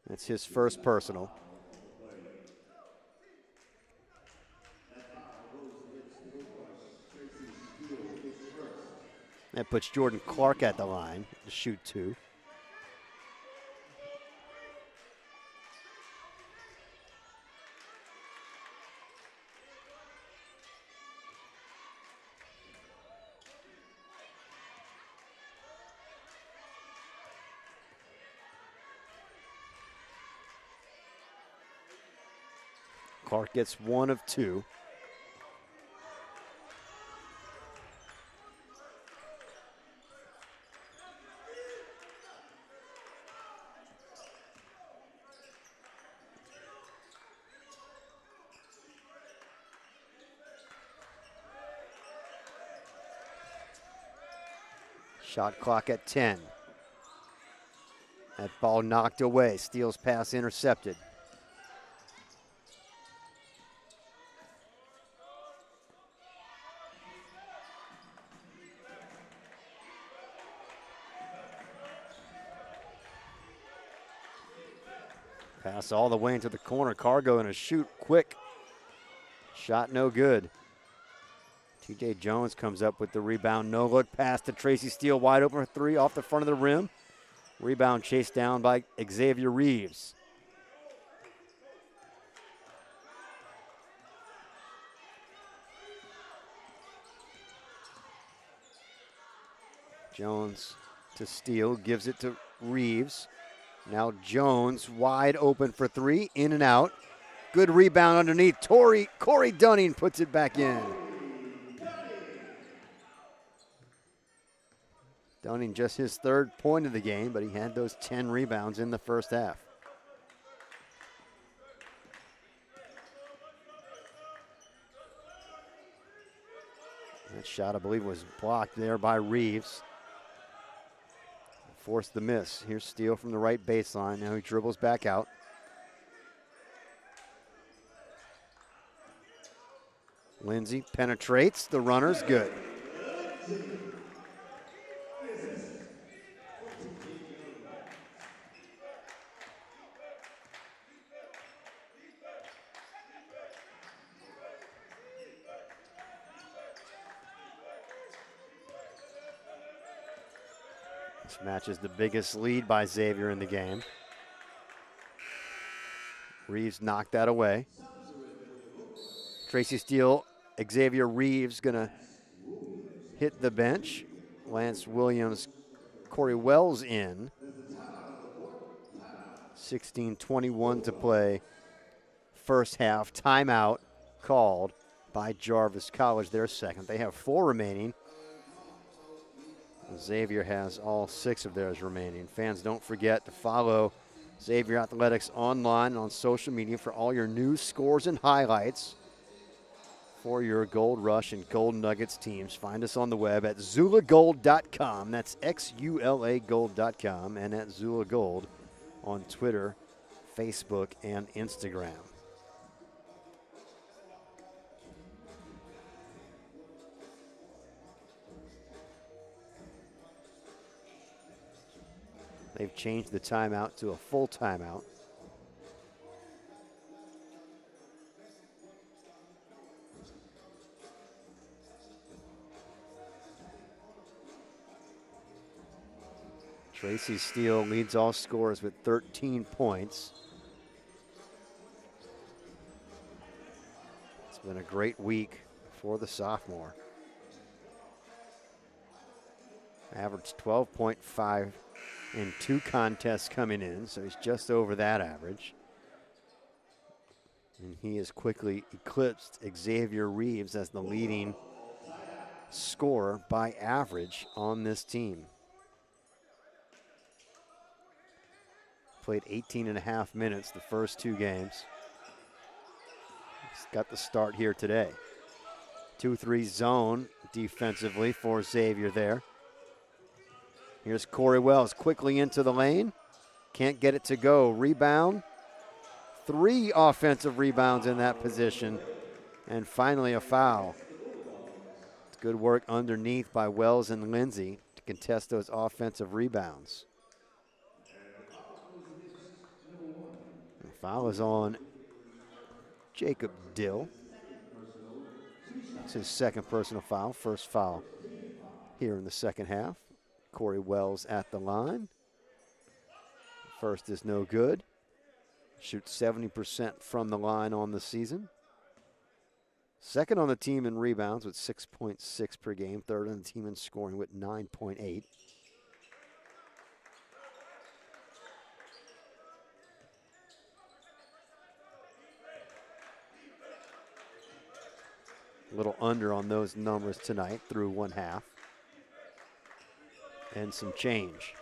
That's his first personal. That puts Jordan Clark at the line to shoot 2. Clark gets 1 of 2. Shot clock at 10. That ball knocked away. Steele's pass intercepted. Pass all the way into the corner. Cargo and a shoot quick. Shot no good. T.J. Jones comes up with the rebound. No look pass to Tracy Steele. Wide open for 3 off the front of the rim. Rebound chased down by Xavier Reeves. Jones to Steele. Gives it to Reeves. Now Jones wide open for 3, in and out. Good rebound underneath. Corey Dunning puts it back in. Dunning just his 3rd point of the game, but he had those 10 rebounds in the first half. That shot, I believe, was blocked there by Reeves. Forced the miss. Here's Steele from the right baseline. Now he dribbles back out. Lindsay penetrates. The runner's good. This matches the biggest lead by Xavier in the game. Reeves knocked that away. Tracy Steele, Xavier Reeves gonna hit the bench. Lance Williams, Corey Wells in. 16:21 to play. First half, timeout called by Jarvis College, their second. They have 4 remaining. Xavier has all 6 of theirs remaining. Fans, don't forget to follow Xavier Athletics online on social media for all your news, scores, and highlights for your Gold Rush and Gold Nuggets teams. Find us on the web at XULAGold.com. That's XULA Gold.com, and at Xula Gold on Twitter, Facebook, and Instagram. They've changed the timeout to a full timeout. Tracy Steele leads all scorers with 13 points. It's been a great week for the sophomore. Averaged 12.5 in 2 contests coming in, so he's just over that average. And he has quickly eclipsed Xavier Reeves as the leading scorer by average on this team. Played 18.5 minutes the first 2 games. He's got the start here today. 2-3 zone defensively for Xavier there. Here's Corey Wells quickly into the lane. Can't get it to go. Rebound. 3 offensive rebounds in that position. And finally a foul. It's good work underneath by Wells and Lindsay to contest those offensive rebounds. The foul is on Jacob Dill. It's his second personal foul, first foul here in the second half. Corey Wells at the line. First is no good. Shoots 70% from the line on the season. Second on the team in rebounds with 6.6 per game. Third on the team in scoring with 9.8. A little under on those numbers tonight through 1 half. And some change.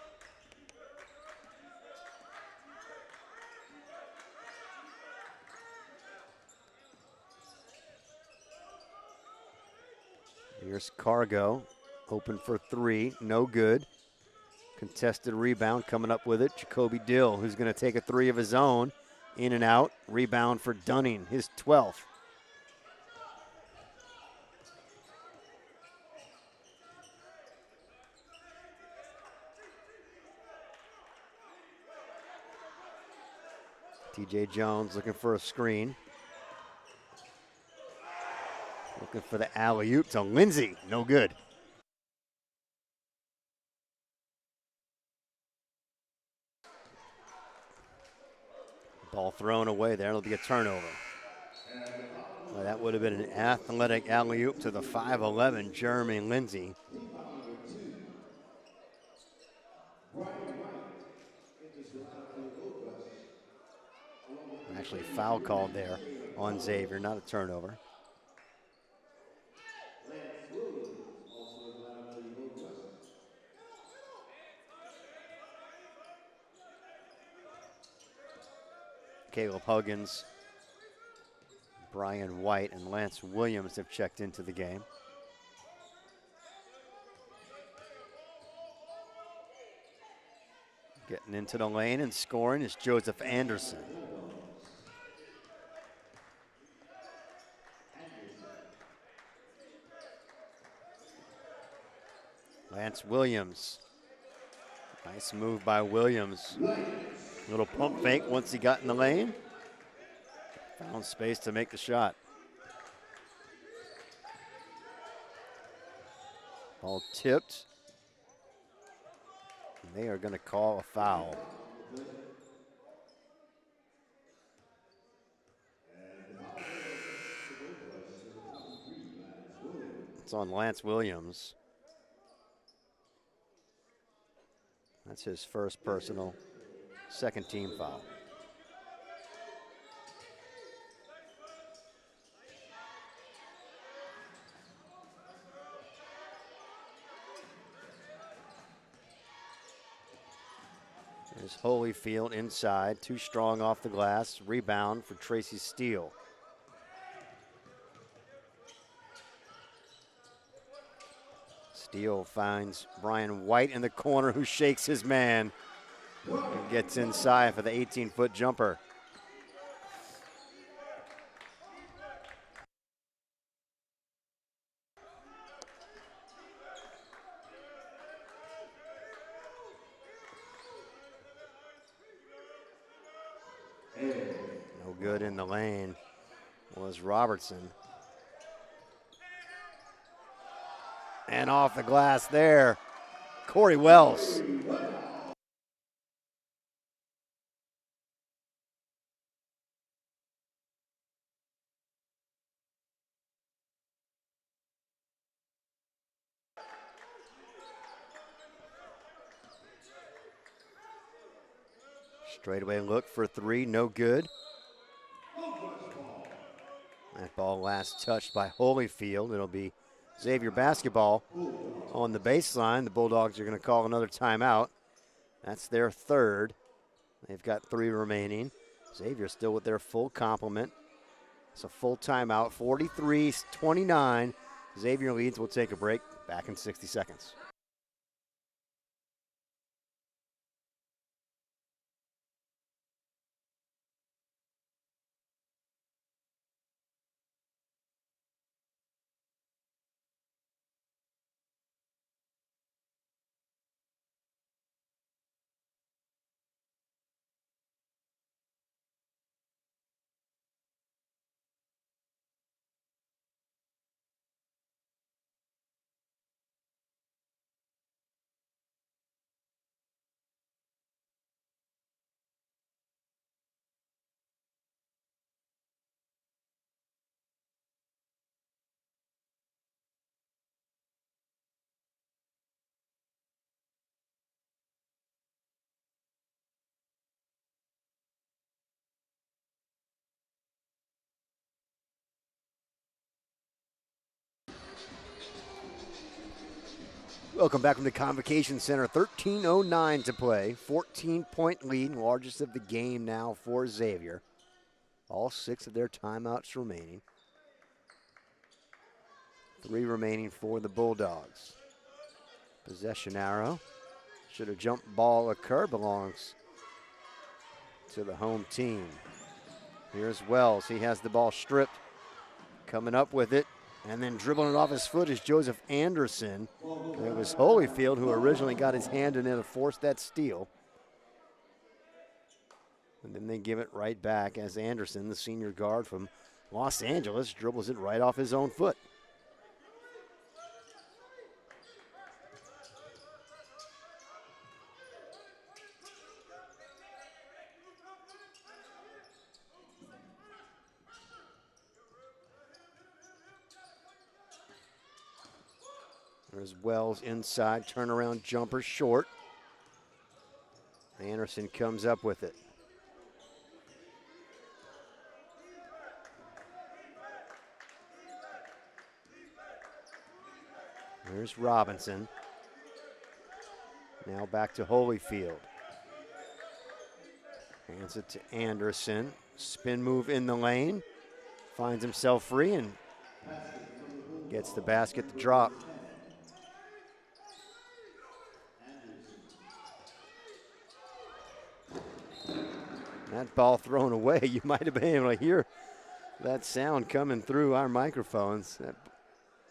Here's Cargo, open for 3, no good. Contested rebound, coming up with it, Jacoby Dill, who's going to take a 3 of his own. In and out, rebound for Dunning, his 12th. TJ Jones looking for a screen. Looking for the alley-oop to Lindsay, no good. Ball thrown away there, it'll be a turnover. Well, that would have been an athletic alley-oop to the 5'11", Jeremy Lindsay. Actually, foul called there on Xavier, not a turnover. Caleb Huggins, Brian White, and Lance Williams have checked into the game. Getting into the lane and scoring is Joseph Anderson. Lance Williams. Nice move by Williams. Little pump fake once he got in the lane. Found space to make the shot. Ball tipped. And they are going to call a foul. It's on Lance Williams. That's his first personal, second team foul. There's Holyfield inside, too strong off the glass. Rebound for Tracy Steele. Steele finds Brian White in the corner, who shakes his man and gets inside for the 18-foot jumper. No good in the lane was Robertson. And off the glass there, Corey Wells. Straightaway look for three, no good. That ball last touched by Holyfield. It'll be Xavier basketball on the baseline. The Bulldogs are going to call another timeout. That's their third. They've got 3 remaining. Xavier still with their full complement. It's a full timeout, 43-29. Xavier leads. We'll take a break. Back in 60 seconds. Welcome back from the Convocation Center. 13:09 to play. 14-point lead, largest of the game now for Xavier. All 6 of their timeouts remaining. 3 remaining for the Bulldogs. Possession arrow. Should a jump ball occur, belongs to the home team. Here's Wells. He has the ball stripped. Coming up with it. And then dribbling it off his foot is Joseph Anderson. It was Holyfield who originally got his hand in it and forced that steal. And then they give it right back as Anderson, the senior guard from Los Angeles, dribbles it right off his own foot. There's Wells inside, turnaround jumper short. Anderson comes up with it. There's Robinson. Now back to Holyfield. Hands it to Anderson. Spin move in the lane. Finds himself free and gets the basket to drop. That ball thrown away. You might have been able to hear that sound coming through our microphones. That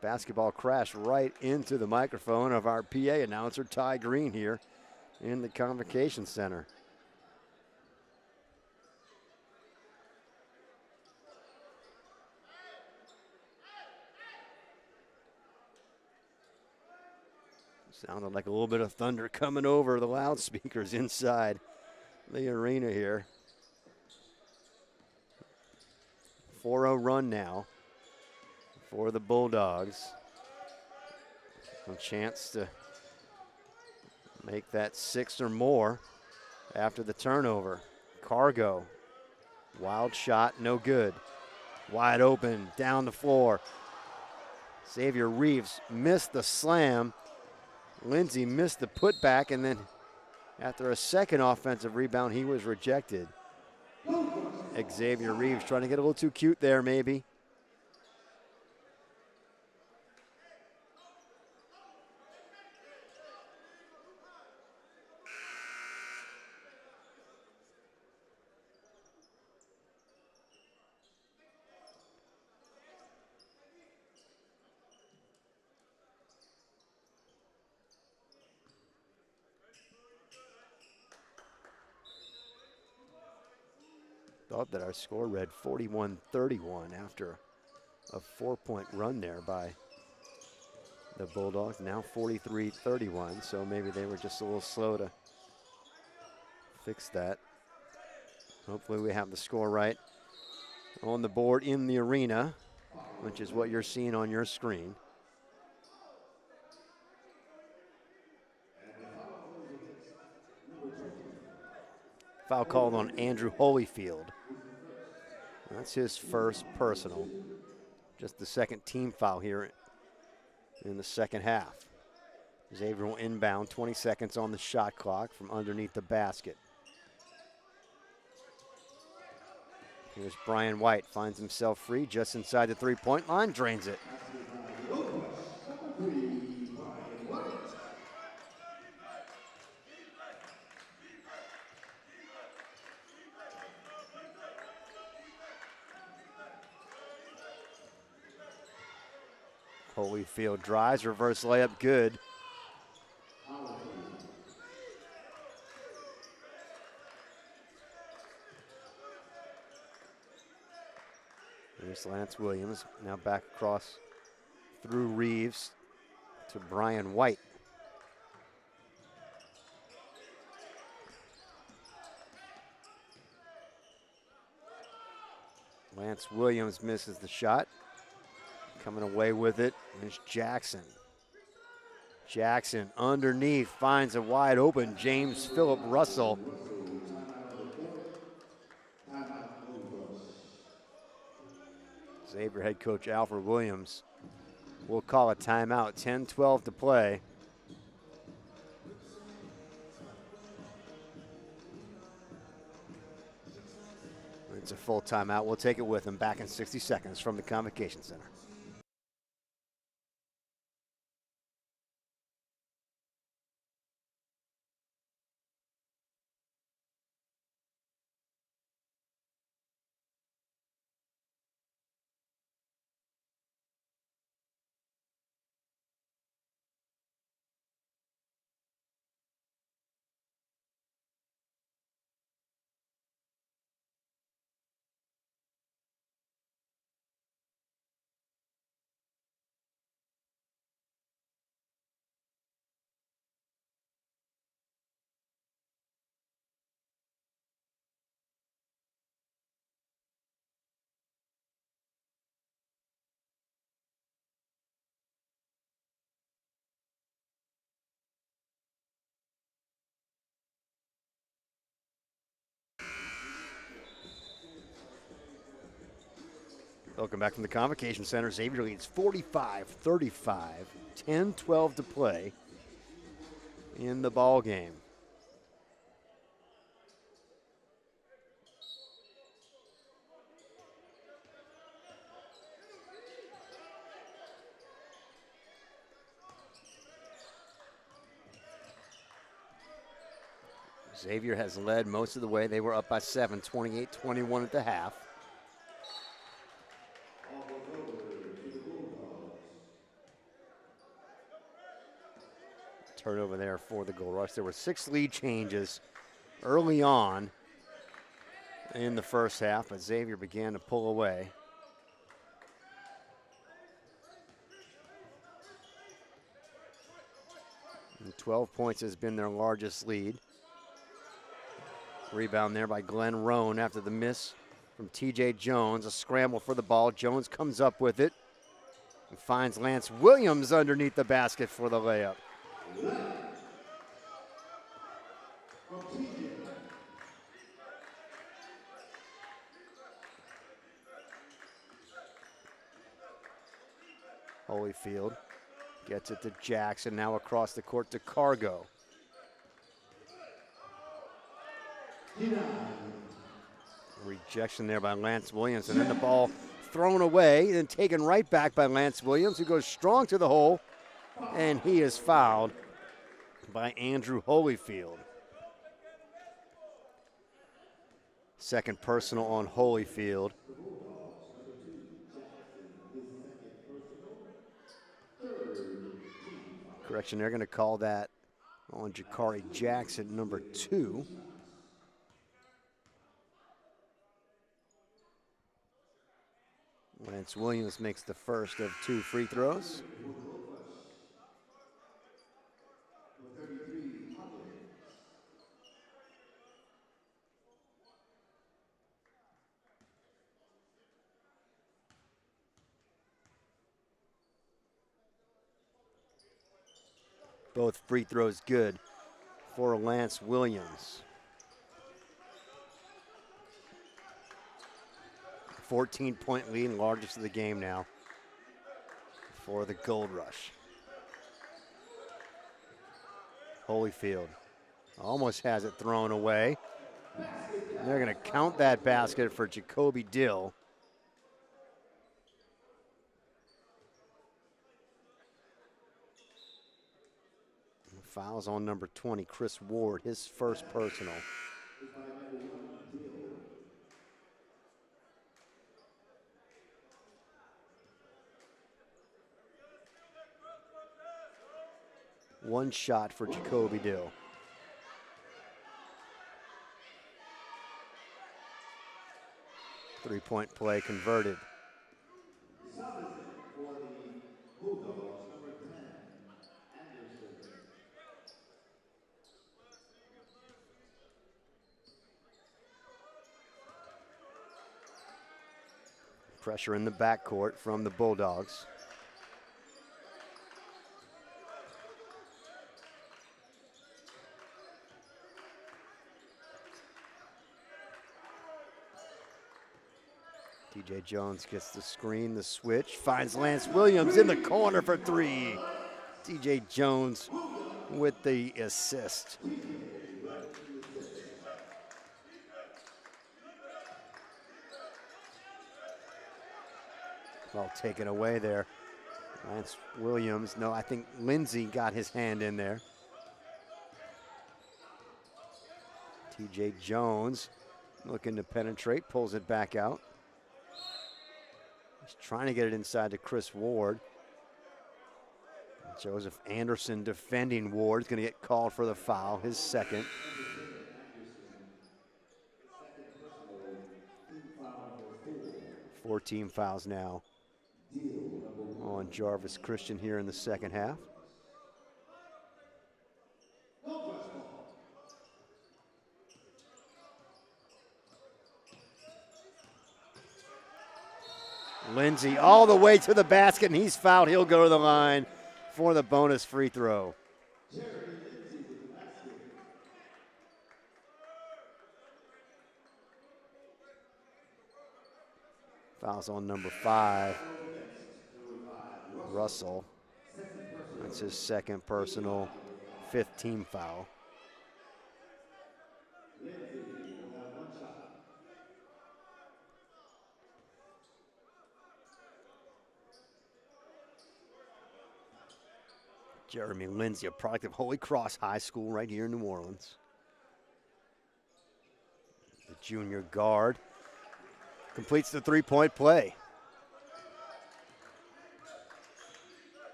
basketball crashed right into the microphone of our PA announcer, Ty Green, here in the Convocation Center. Sounded like a little bit of thunder coming over the loudspeakers inside the arena here. 4-0 run now for the Bulldogs. A chance to make that 6 or more after the turnover. Cargo, wild shot, no good. Wide open, down the floor. Xavier Reeves missed the slam. Lindsay missed the putback, and then After a second offensive rebound, he was rejected. Xavier Reeves trying to get a little too cute there, maybe. Thought that our score read 41-31 after a 4-point run there by the Bulldogs. Now 43-31, so maybe they were just a little slow to fix that. Hopefully we have the score right on the board in the arena, which is what you're seeing on your screen. Foul called on Andrew Holyfield. That's his first personal. Just the second team foul here in the second half. Xavier will inbound, 20 seconds on the shot clock from underneath the basket. Here's Brian White, finds himself free just inside the three-point line, drains it. Holyfield drives, reverse layup, good. Here's Lance Williams, now back across through Reeves to Brian White. Lance Williams misses the shot. Coming away with it is Jackson. Jackson underneath finds a wide open James Phillip Russell. Xavier head coach Alfred Williams will call a timeout. 10-12 to play. It's a full timeout. We'll take it with him back in 60 seconds from the Convocation Center. Welcome back from the Convocation Center. Xavier leads 45-35, 10-12 to play in the ball game. Xavier has led most of the way. They were up by 7, 28-21 at the half. Turnover there for the Gold Rush. There were 6 lead changes early on in the first half, but Xavier began to pull away. And 12 points has been their largest lead. Rebound there by Glenn Roan after the miss from TJ Jones. A scramble for the ball. Jones comes up with it and finds Lance Williams underneath the basket for the layup. Holyfield gets it to Jackson, now across the court to Cargo. Rejection there by Lance Williams, and then the ball thrown away and taken right back by Lance Williams, who goes strong to the hole, and he is fouled by Andrew Holyfield. Second personal on Holyfield. Correction, they're going to call that on Jakari Jackson, number 2. Lance Williams makes the first of 2 free throws. Both free throws good for Lance Williams. 14-point lead, largest of the game now for the Gold Rush. Holyfield almost has it thrown away. And they're going to count that basket for Jacoby Dill. Fouls on number 20, Chris Ward, his first personal. One shot for Jacoby Dill. Three-point play converted. Pressure in the backcourt from the Bulldogs. TJ Jones gets the screen, the switch, finds Lance Williams in the corner for 3. TJ Jones with the assist. Well taken away there. Lance Williams, no, I think Lindsey got his hand in there. TJ Jones looking to penetrate, pulls it back out. He's trying to get it inside to Chris Ward. Joseph Anderson defending Ward is going to get called for the foul, his second. Four team fouls now on Jarvis Christian here in the second half. Lindsey all the way to the basket, and he's fouled. He'll go to the line for the bonus free throw. Fouls on number 5, Russell. That's his second personal, 5th team foul. Jeremy Lindsey, a product of Holy Cross High School right here in New Orleans. The junior guard completes the three-point play.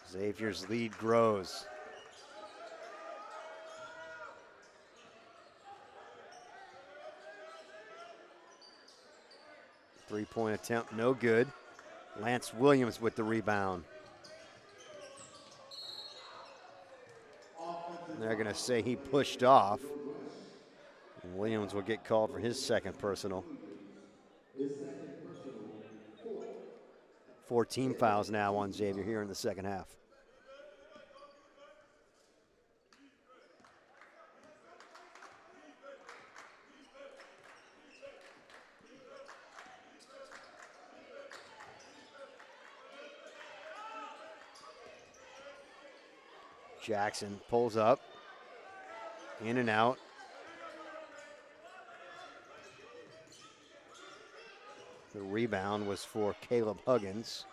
Xavier's lead grows. Three-point attempt, no good. Lance Williams with the rebound. They're going to say he pushed off. Williams will get called for his second personal. 4 team fouls now on Xavier here in the second half. Jackson pulls up, in and out. The rebound was for Caleb Huggins.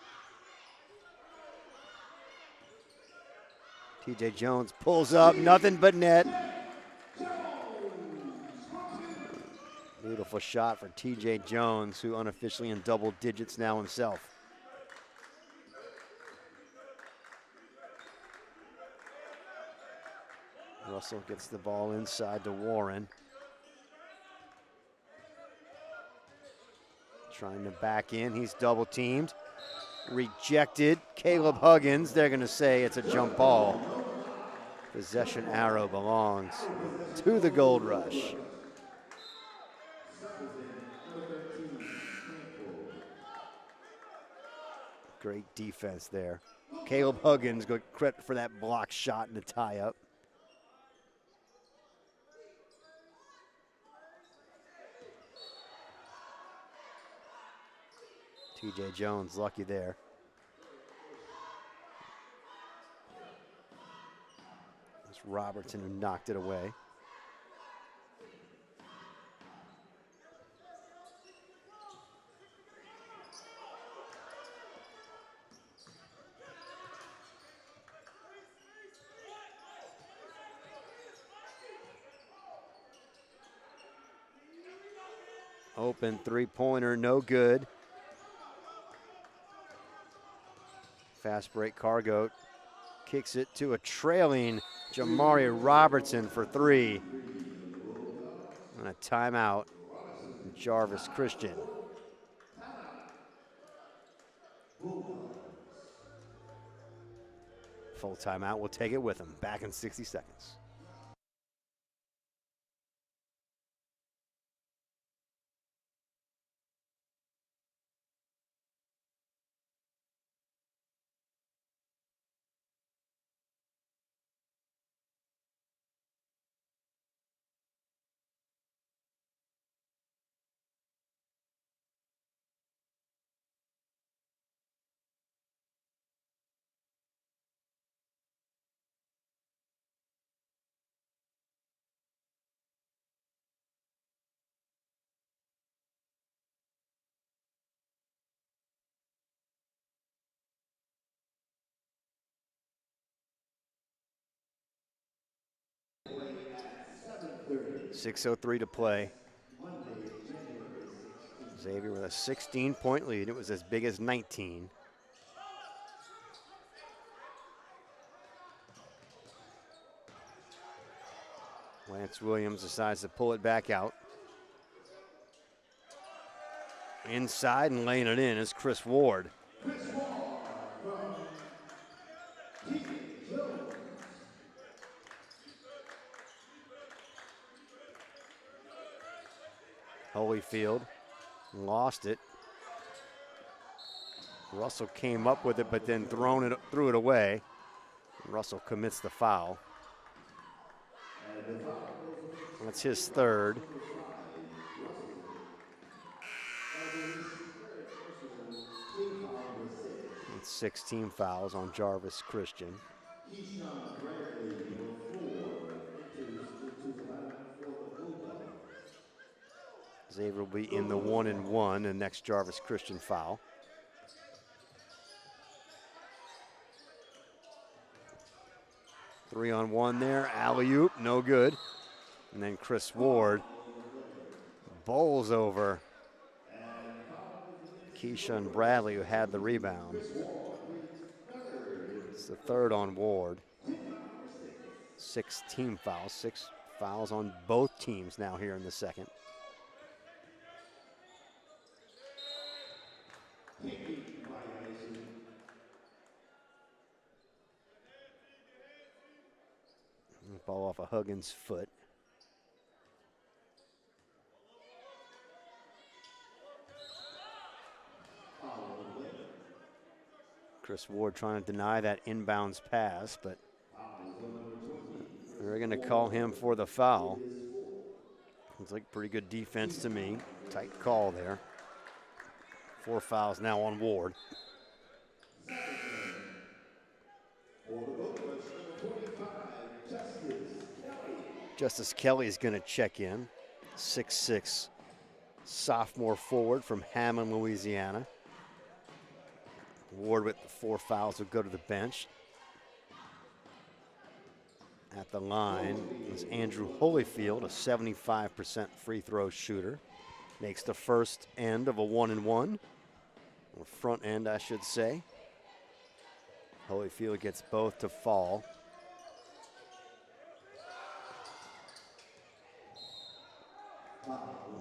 TJ Jones pulls up, nothing but net. Beautiful shot for TJ Jones, who unofficially in double digits now himself. Russell gets the ball inside to Warren. Trying to back in, he's double teamed. Rejected, Caleb Huggins, they're gonna say it's a jump ball. Possession arrow belongs to the Gold Rush. Great defense there. Caleb Huggins got credit for that block shot in the tie-up. TJ Jones lucky there. It's Robertson who knocked it away. Open three-pointer, no good. Fast break, Cargo kicks it to a trailing Jamari Robertson for three. And a timeout, Jarvis Christian. Full timeout, we'll take it with him. Back in 60 seconds. .603 to play. Xavier with a 16-point lead. It was as big as 19. Lance Williams decides to pull it back out. Inside and laying it in is Chris Ward. Holyfield lost it. Russell came up with it, but then threw it away. Russell commits the foul. That's his third. It's 16 fouls on Jarvis Christian. Xavier will be in the 1-and-1, and next Jarvis Christian foul. Three-on-one there, alley-oop, no good. And then Chris Ward bowls over Keyshawn Bradley, who had the rebound. It's the third on Ward. 6 team fouls, 6 fouls on both teams now here in the second. Ball off a Huggins' foot. Chris Ward trying to deny that inbounds pass, but they're going to call him for the foul. Looks like pretty good defense to me. Tight call there. 4 fouls now on Ward. Justice Kelly is going to check in. 6'6", sophomore forward from Hammond, Louisiana. Ward with the 4 fouls will go to the bench. At the line is Andrew Holyfield, a 75% free throw shooter. Makes the first end of a 1-and-1, or front end, I should say. Holyfield gets both to fall.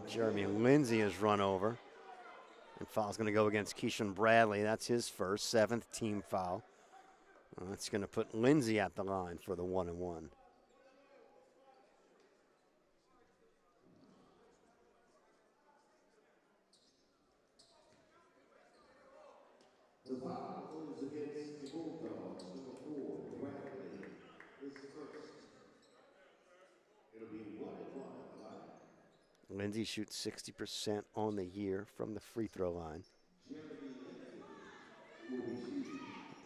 Jeremy Lindsay is run over. And foul's going to go against Keishan Bradley. That's his first, 7th team foul. That's going to put Lindsay at the line for the 1-and-1. The foul goes against the Bulldogs, number 4, Bradley, his first. It'll be 1-1 at the line. Lindsay shoots 60% on the year from the free throw line.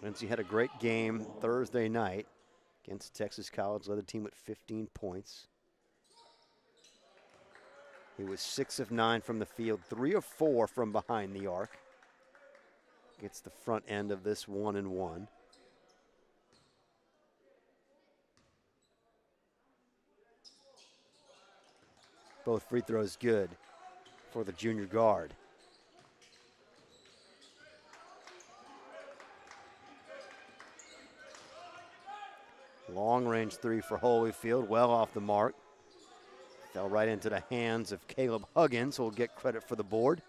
Lindsay had a great game Thursday night against Texas College, led the team with 15 points. He was 6 of 9 from the field, 3 of 4 from behind the arc. Gets the front end of this 1-and-1. Both free throws good for the junior guard. Long range 3 for Holyfield, well off the mark. Fell right into the hands of Caleb Huggins, who will get credit for the board.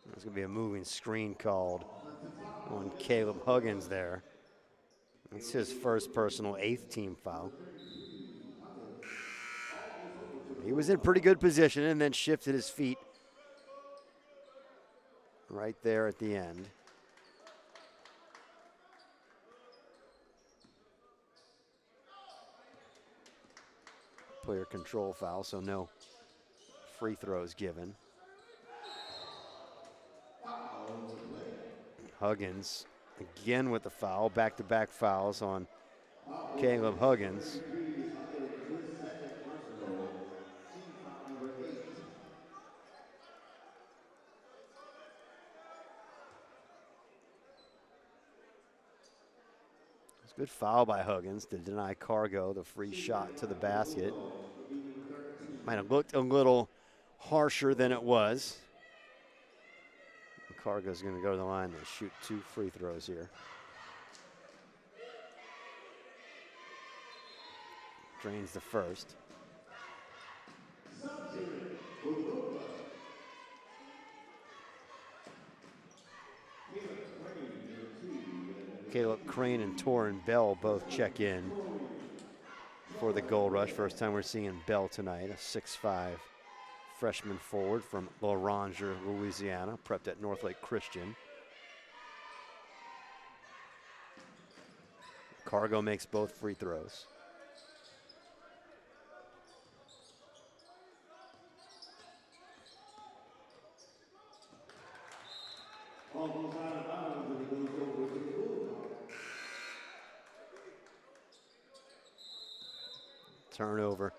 There's going to be a moving screen called on Caleb Huggins there. It's his first personal 8th team foul. He was in pretty good position and then shifted his feet right there at the end. Player control foul, so no free throws given. Huggins again with the foul, back-to-back fouls on Caleb Huggins. It's a good foul by Huggins to deny Cargo the free shot to the basket. Might have looked a little harsher than it was. Cargo's going to go to the line and shoot 2 free throws here. Drains the first. Caleb Crane and Torrin Bell both check in for the Gold Rush. First time we're seeing Bell tonight, a 6'5" freshman forward from L'Oranger, Louisiana, prepped at Northlake Christian. Cargo makes both free throws. Turnover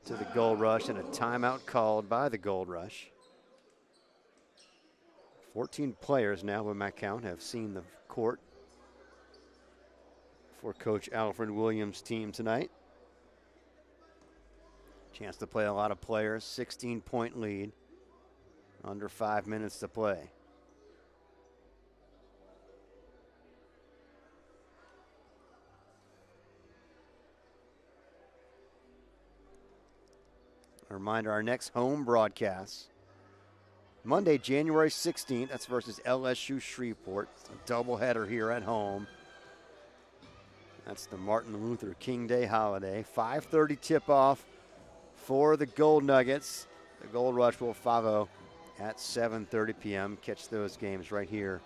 to the Gold Rush and a timeout called by the Gold Rush. 14 players now, by my count, have seen the court for Coach Alfred Williams' team tonight. Chance to play a lot of players, 16-point lead, under 5 minutes to play. A reminder, our next home broadcast, Monday, January 16th, that's versus LSU Shreveport. It's a doubleheader here at home. That's the Martin Luther King Day holiday. 5:30 tip-off for the Gold Nuggets. The Gold Rush will follow at 7:30 p.m. Catch those games right here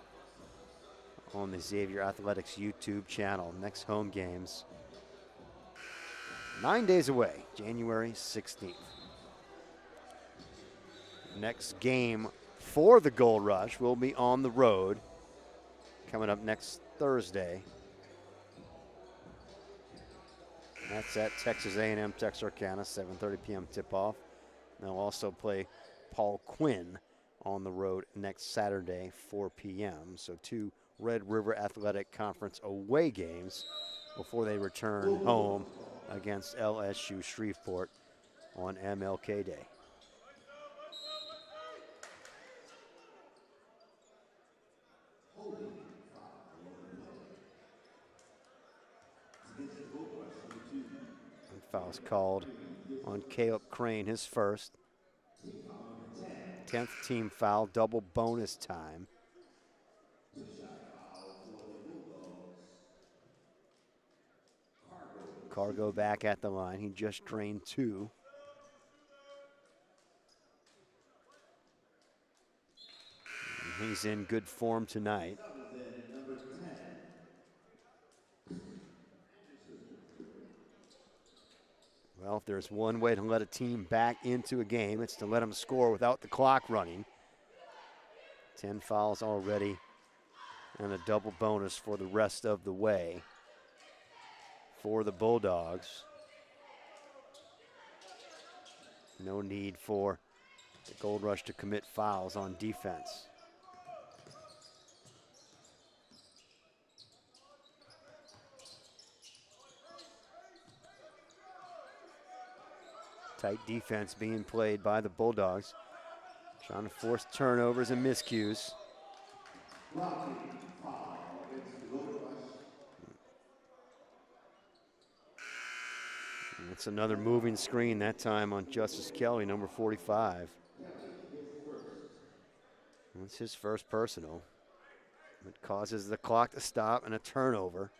on the Xavier Athletics YouTube channel. Next home games, 9 days away, January 16th. Next game for the Gold Rush will be on the road coming up next Thursday That's at Texas A&M Texarkana, 7:30 p.m. tip-off. They'll also play Paul Quinn on the road next Saturday, 4 p.m. So 2 Red River Athletic Conference away games before they return home against LSU Shreveport on MLK Day. And fouls called on Caleb Crane, his first. 10th team foul, double bonus time. Cargo back at the line. He just drained 2. And he's in good form tonight. Well, if there's one way to let a team back into a game, it's to let them score without the clock running. 10 fouls already and a double bonus for the rest of the way for the Bulldogs. No need for the Gold Rush to commit fouls on defense. Tight defense being played by the Bulldogs. Trying to force turnovers and miscues. It's another moving screen, that time on Justice Kelly, number 45. That's his first personal. It causes the clock to stop and a turnover.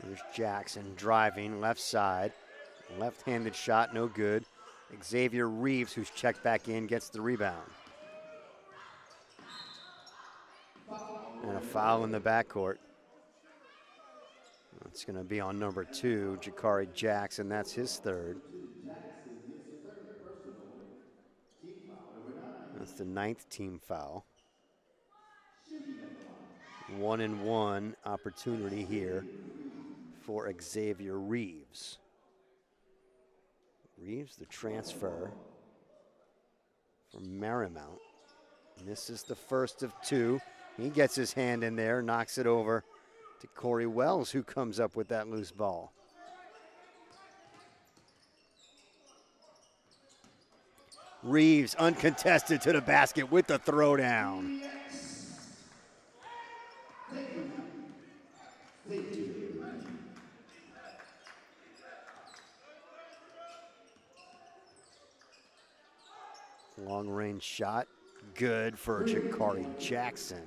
There's Jackson driving left side. Left-handed shot, no good. Xavier Reeves, who's checked back in, gets the rebound. And a foul in the backcourt. It's going to be on number 2, Jakari Jackson. That's his third. That's the 9th team foul. 1-and-1 opportunity here for Xavier Reeves. Reeves, the transfer from Marymount. And this is the first of 2. He gets his hand in there, knocks it over to Corey Wells, who comes up with that loose ball. Reeves, uncontested to the basket with the throwdown. Long range shot, good for Jakari Jackson.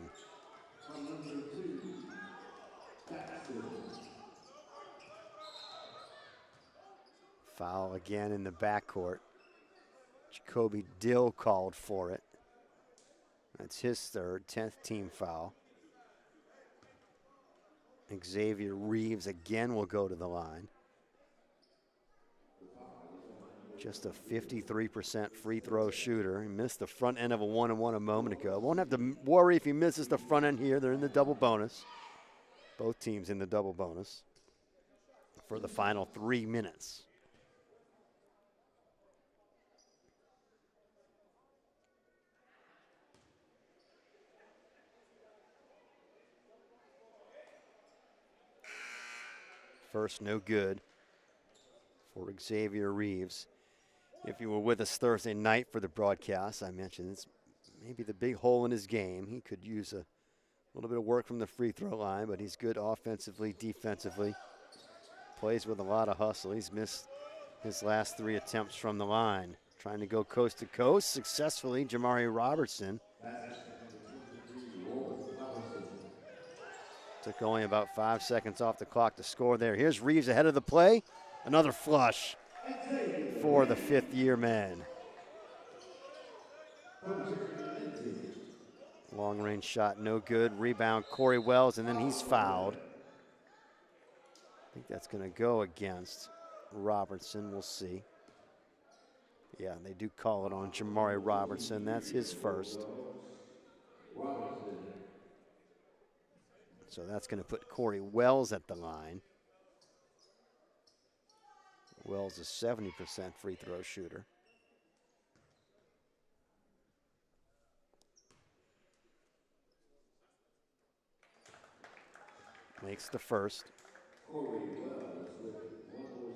Foul again in the backcourt. Jacoby Dill called for it. That's his third, 10th team foul. Xavier Reeves again will go to the line. Just a 53% free throw shooter. He missed the front end of a 1-and-1 a moment ago. Won't have to worry if he misses the front end here. They're in the double bonus. Both teams in the double bonus for the final 3 minutes. First, no good for Xavier Reeves. If you were with us Thursday night for the broadcast, I mentioned it's maybe the big hole in his game. He could use a little bit of work from the free throw line, but he's good offensively, defensively. Plays with a lot of hustle. He's missed his last 3 attempts from the line. Trying to go coast to coast successfully, Jamari Robertson. Took only about 5 seconds off the clock to score there. Here's Reeves ahead of the play. Another flush for the 5th-year man. Long range shot, no good. Rebound, Corey Wells, and then he's fouled. I think that's going to go against Robertson. We'll see. Yeah, they do call it on Jamari Robertson. That's his first. So that's going to put Corey Wells at the line. Wells is 70% free throw shooter. Makes the first. Corey Wells with one more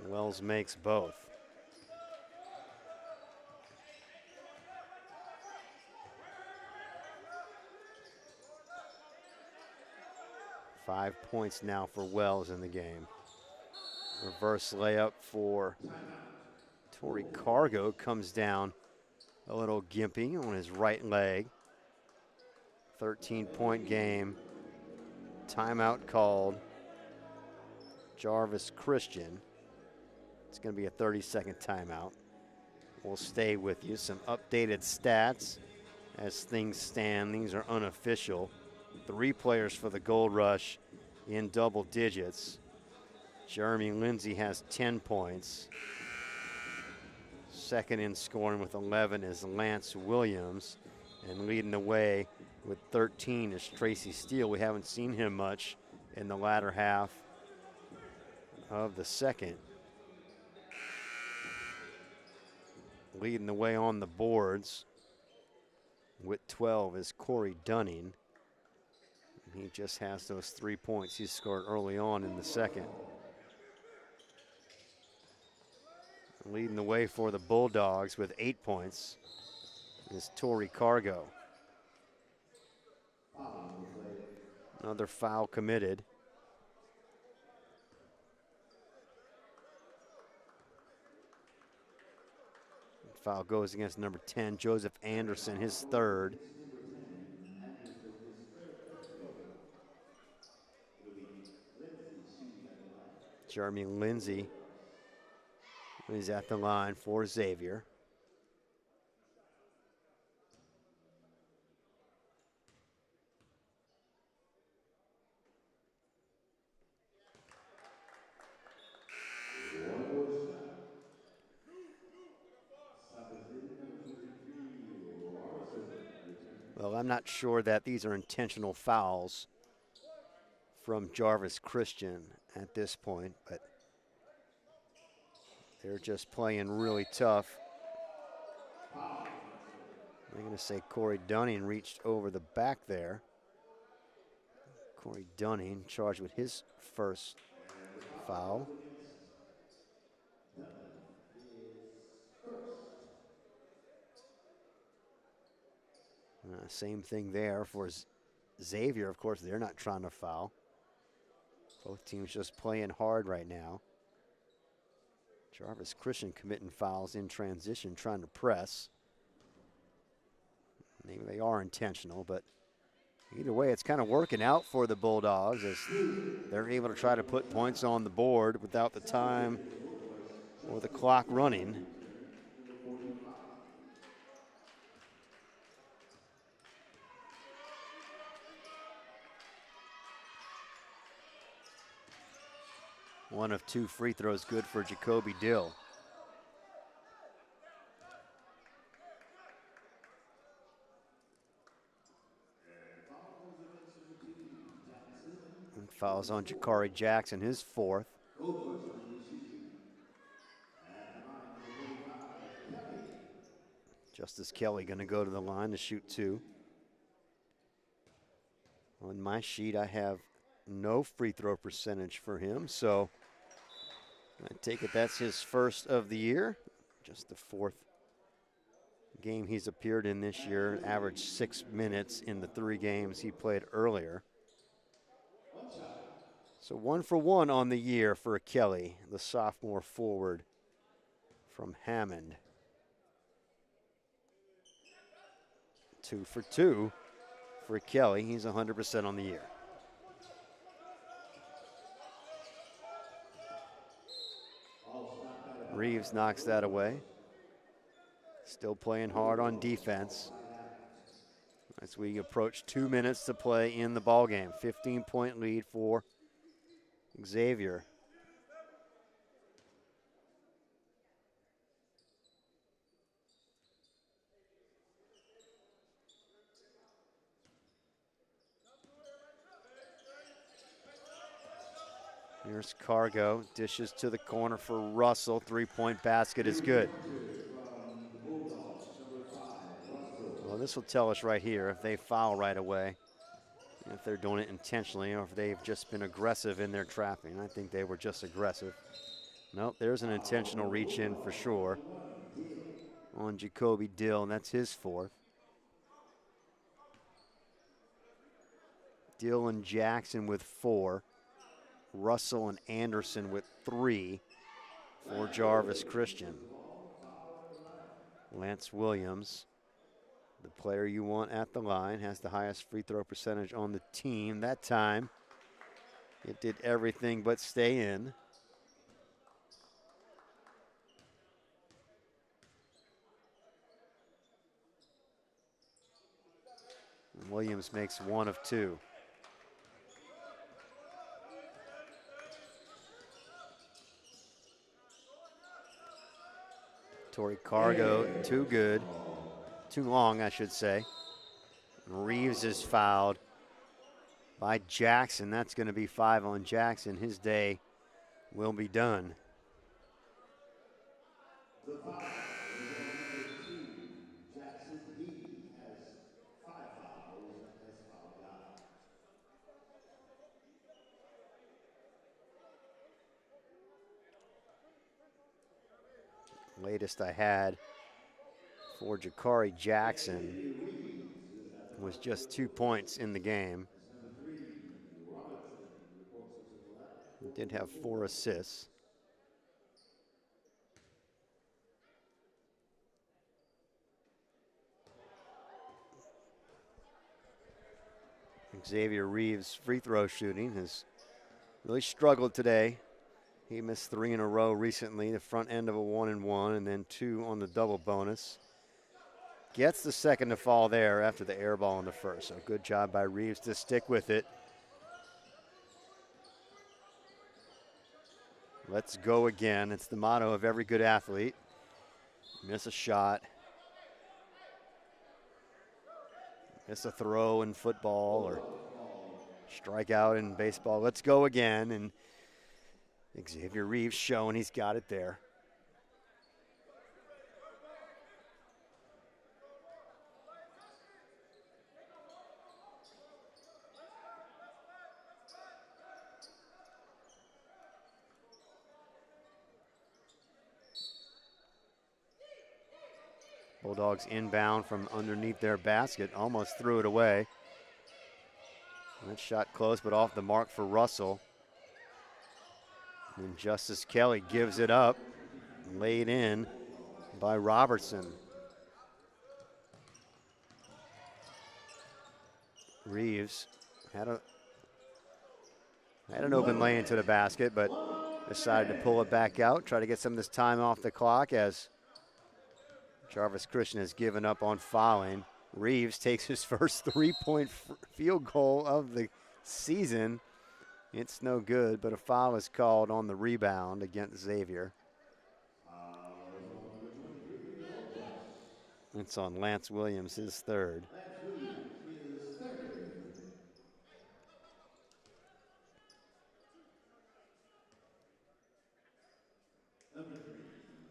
shot. Wells makes both. Five points now for Wells in the game. Reverse layup for Torrey Cargo, comes down a little gimpy on his right leg. 13-point game. Timeout called. Jarvis Christian. It's going to be a 30-second timeout. We'll stay with you. Some updated stats as things stand. These are unofficial. 3 players for the Gold Rush in double digits. Jeremy Lindsay has 10 points. Second in scoring with 11 is Lance Williams. And leading the way with 13 is Tracy Steele. We haven't seen him much in the latter half of the second. Leading the way on the boards with 12 is Corey Dunning. He just has those 3 points he scored early on in the second. Leading the way for the Bulldogs with 8 points is Torrey Cargo. Another foul committed. Foul goes against number 10, Joseph Anderson, his third. Jeremy Lindsay is at the line for Xavier. Well, I'm not sure that these are intentional fouls from Jarvis Christian at this point, but they're just playing really tough. I'm going to say Corey Dunning reached over the back there. Corey Dunning charged with his first foul. Same thing there for Xavier. Of course, they're not trying to foul. Both teams just playing hard right now. Jarvis Christian committing fouls in transition, trying to press. Maybe they are intentional, but either way, it's kind of working out for the Bulldogs as they're able to try to put points on the board without the time or the clock running. One of 2 free throws good for Jacoby Dill. And fouls on Jakari Jackson, his 4th. Justice Kelly going to go to the line to shoot 2. On my sheet, I have no free throw percentage for him, so I take it that's his first of the year. Just the 4th game he's appeared in this year, averaged 6 minutes in the 3 games he played earlier. So 1 for 1 on the year for Kelly, the sophomore forward from Hammond. 2 for 2 for Kelly. He's 100% on the year. Reeves knocks that away. Still playing hard on defense as we approach 2 minutes to play in the ballgame. 15-point lead for Xavier. Here's Cargo, dishes to the corner for Russell. Three-point basket is good. Well, this will tell us right here if they foul right away, if they're doing it intentionally or if they've just been aggressive in their trapping. I think they were just aggressive. Nope, there's an intentional reach in for sure on Jacoby Dill, and that's his fourth. Dill and Jackson with 4. Russell and Anderson with 3 for Jarvis Christian. Lance Williams, the player you want at the line, has the highest free throw percentage on the team. That time, it did everything but stay in. And Williams makes 1 of 2. Torrey Cargo, too good. Too long, I should say. Reeves is fouled by Jackson. That's going to be 5 on Jackson. His day will be done. The foul is on number 2. Jackson, he has 5 fouls and has fouled out. Latest I had for Jakari Jackson was just 2 points in the game. He did have 4 assists. Xavier Reeves' free throw shooting has really struggled today. He missed 3 in a row recently, the front end of a 1-and-1, and then 2 on the double bonus. Gets the second to fall there after the air ball in the first. So good job by Reeves to stick with it. Let's go again. It's the motto of every good athlete. Miss a shot. Miss a throw in football or strike out in baseball. Let's go again. And Xavier Reeves showing he's got it there. Bulldogs inbound from underneath their basket, almost threw it away. That shot close, but off the mark for Russell. And Justice Kelly gives it up, laid in by Robertson. Reeves had an open lane to the basket, but decided to pull it back out, try to get some of this time off the clock as Jarvis Christian has given up on fouling. Reeves takes his first 3-point field goal of the season. It's no good, but a foul is called on the rebound against Xavier. It's on Lance Williams, his third.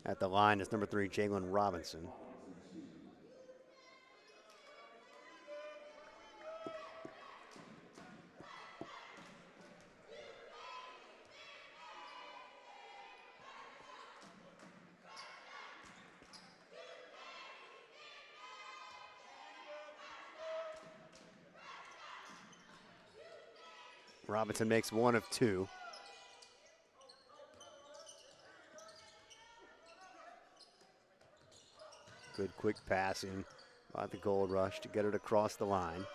At the line is number 3, Jalen Robinson. Robinson makes 1 of 2. Good quick passing by the Gold Rush to get it across the line.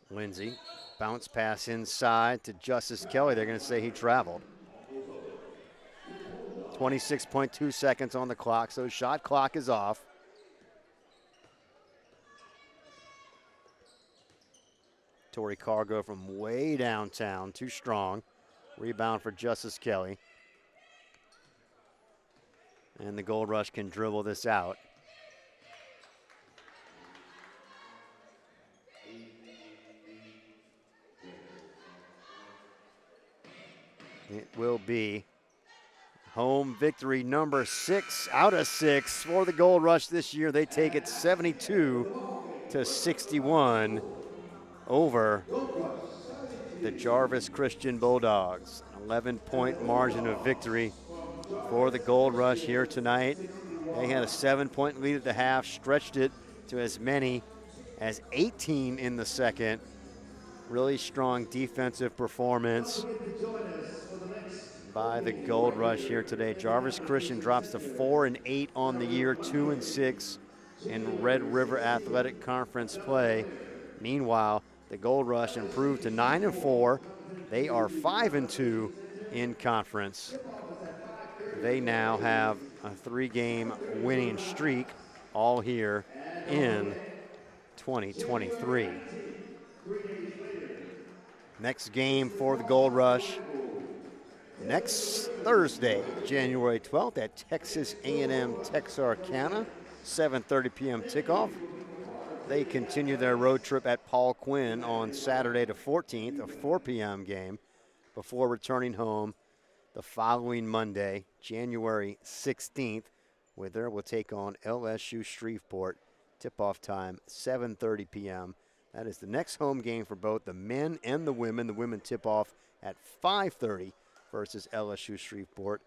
Lindsay, bounce pass inside to Justice Kelly. They're going to say he traveled. 26.2 seconds on the clock, so shot clock is off. Tori Cargo from way downtown, too strong. Rebound for Justice Kelly. And the Gold Rush can dribble this out. It will be home victory number 6 out of 6 for the Gold Rush this year. They take it 72-61 over the Jarvis Christian Bulldogs. An 11-point margin of victory for the Gold Rush here tonight. They had a 7-point lead at the half, stretched it to as many as 18 in the second. Really strong defensive performance by the Gold Rush here today. Jarvis Christian drops to 4-8 on the year, 2-6 in Red River Athletic Conference play. Meanwhile, the Gold Rush improved to 9-4. They are 5-2 in conference. They now have a 3-game winning streak, all here in 2023. Next game for the Gold Rush next Thursday, January 12th at Texas A&M Texarkana, 7:30 p.m. kickoff. They continue their road trip at Paul Quinn on Saturday the 14th, a 4 p.m. game, before returning home the following Monday, January 16th, where they will take on LSU Shreveport. Tip-off time, 7:30 p.m. That is the next home game for both the men and the women. The women tip off at 5:30 versus LSU Shreveport.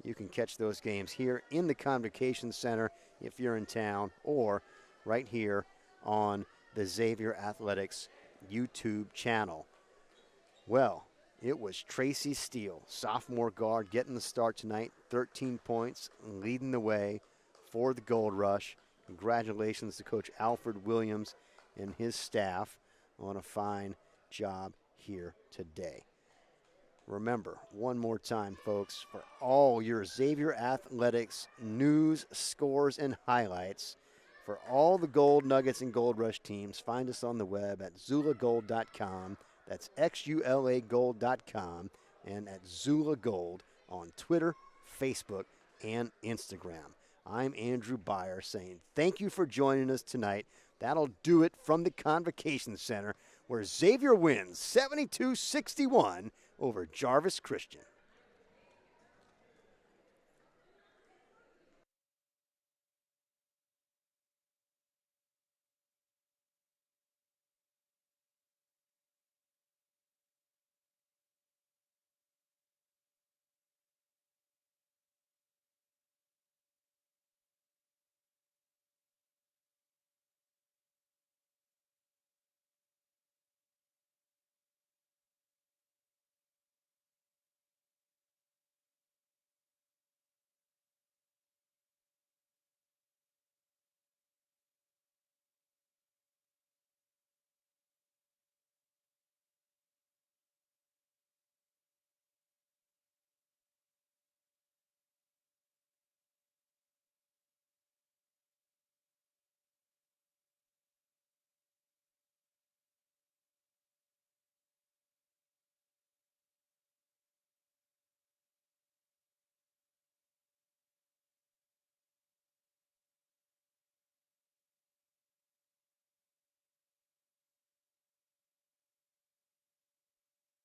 You can catch those games here in the Convocation Center if you're in town, or right here on the Xavier Athletics YouTube channel. Well, it was Tracy Steele, sophomore guard, getting the start tonight. 13 points, leading the way for the Gold Rush. Congratulations to Coach Alfred Williams and his staff on a fine job here today. Remember, one more time, folks, for all your Xavier Athletics news, scores, and highlights, for all the Gold Nuggets and Gold Rush teams, find us on the web at XULAGold.com. That's XULAGold.com, and at XULA Gold on Twitter, Facebook, and Instagram. I'm Andrew Byer saying thank you for joining us tonight. That'll do it from the Convocation Center, where Xavier wins 72-61 over Jarvis Christian.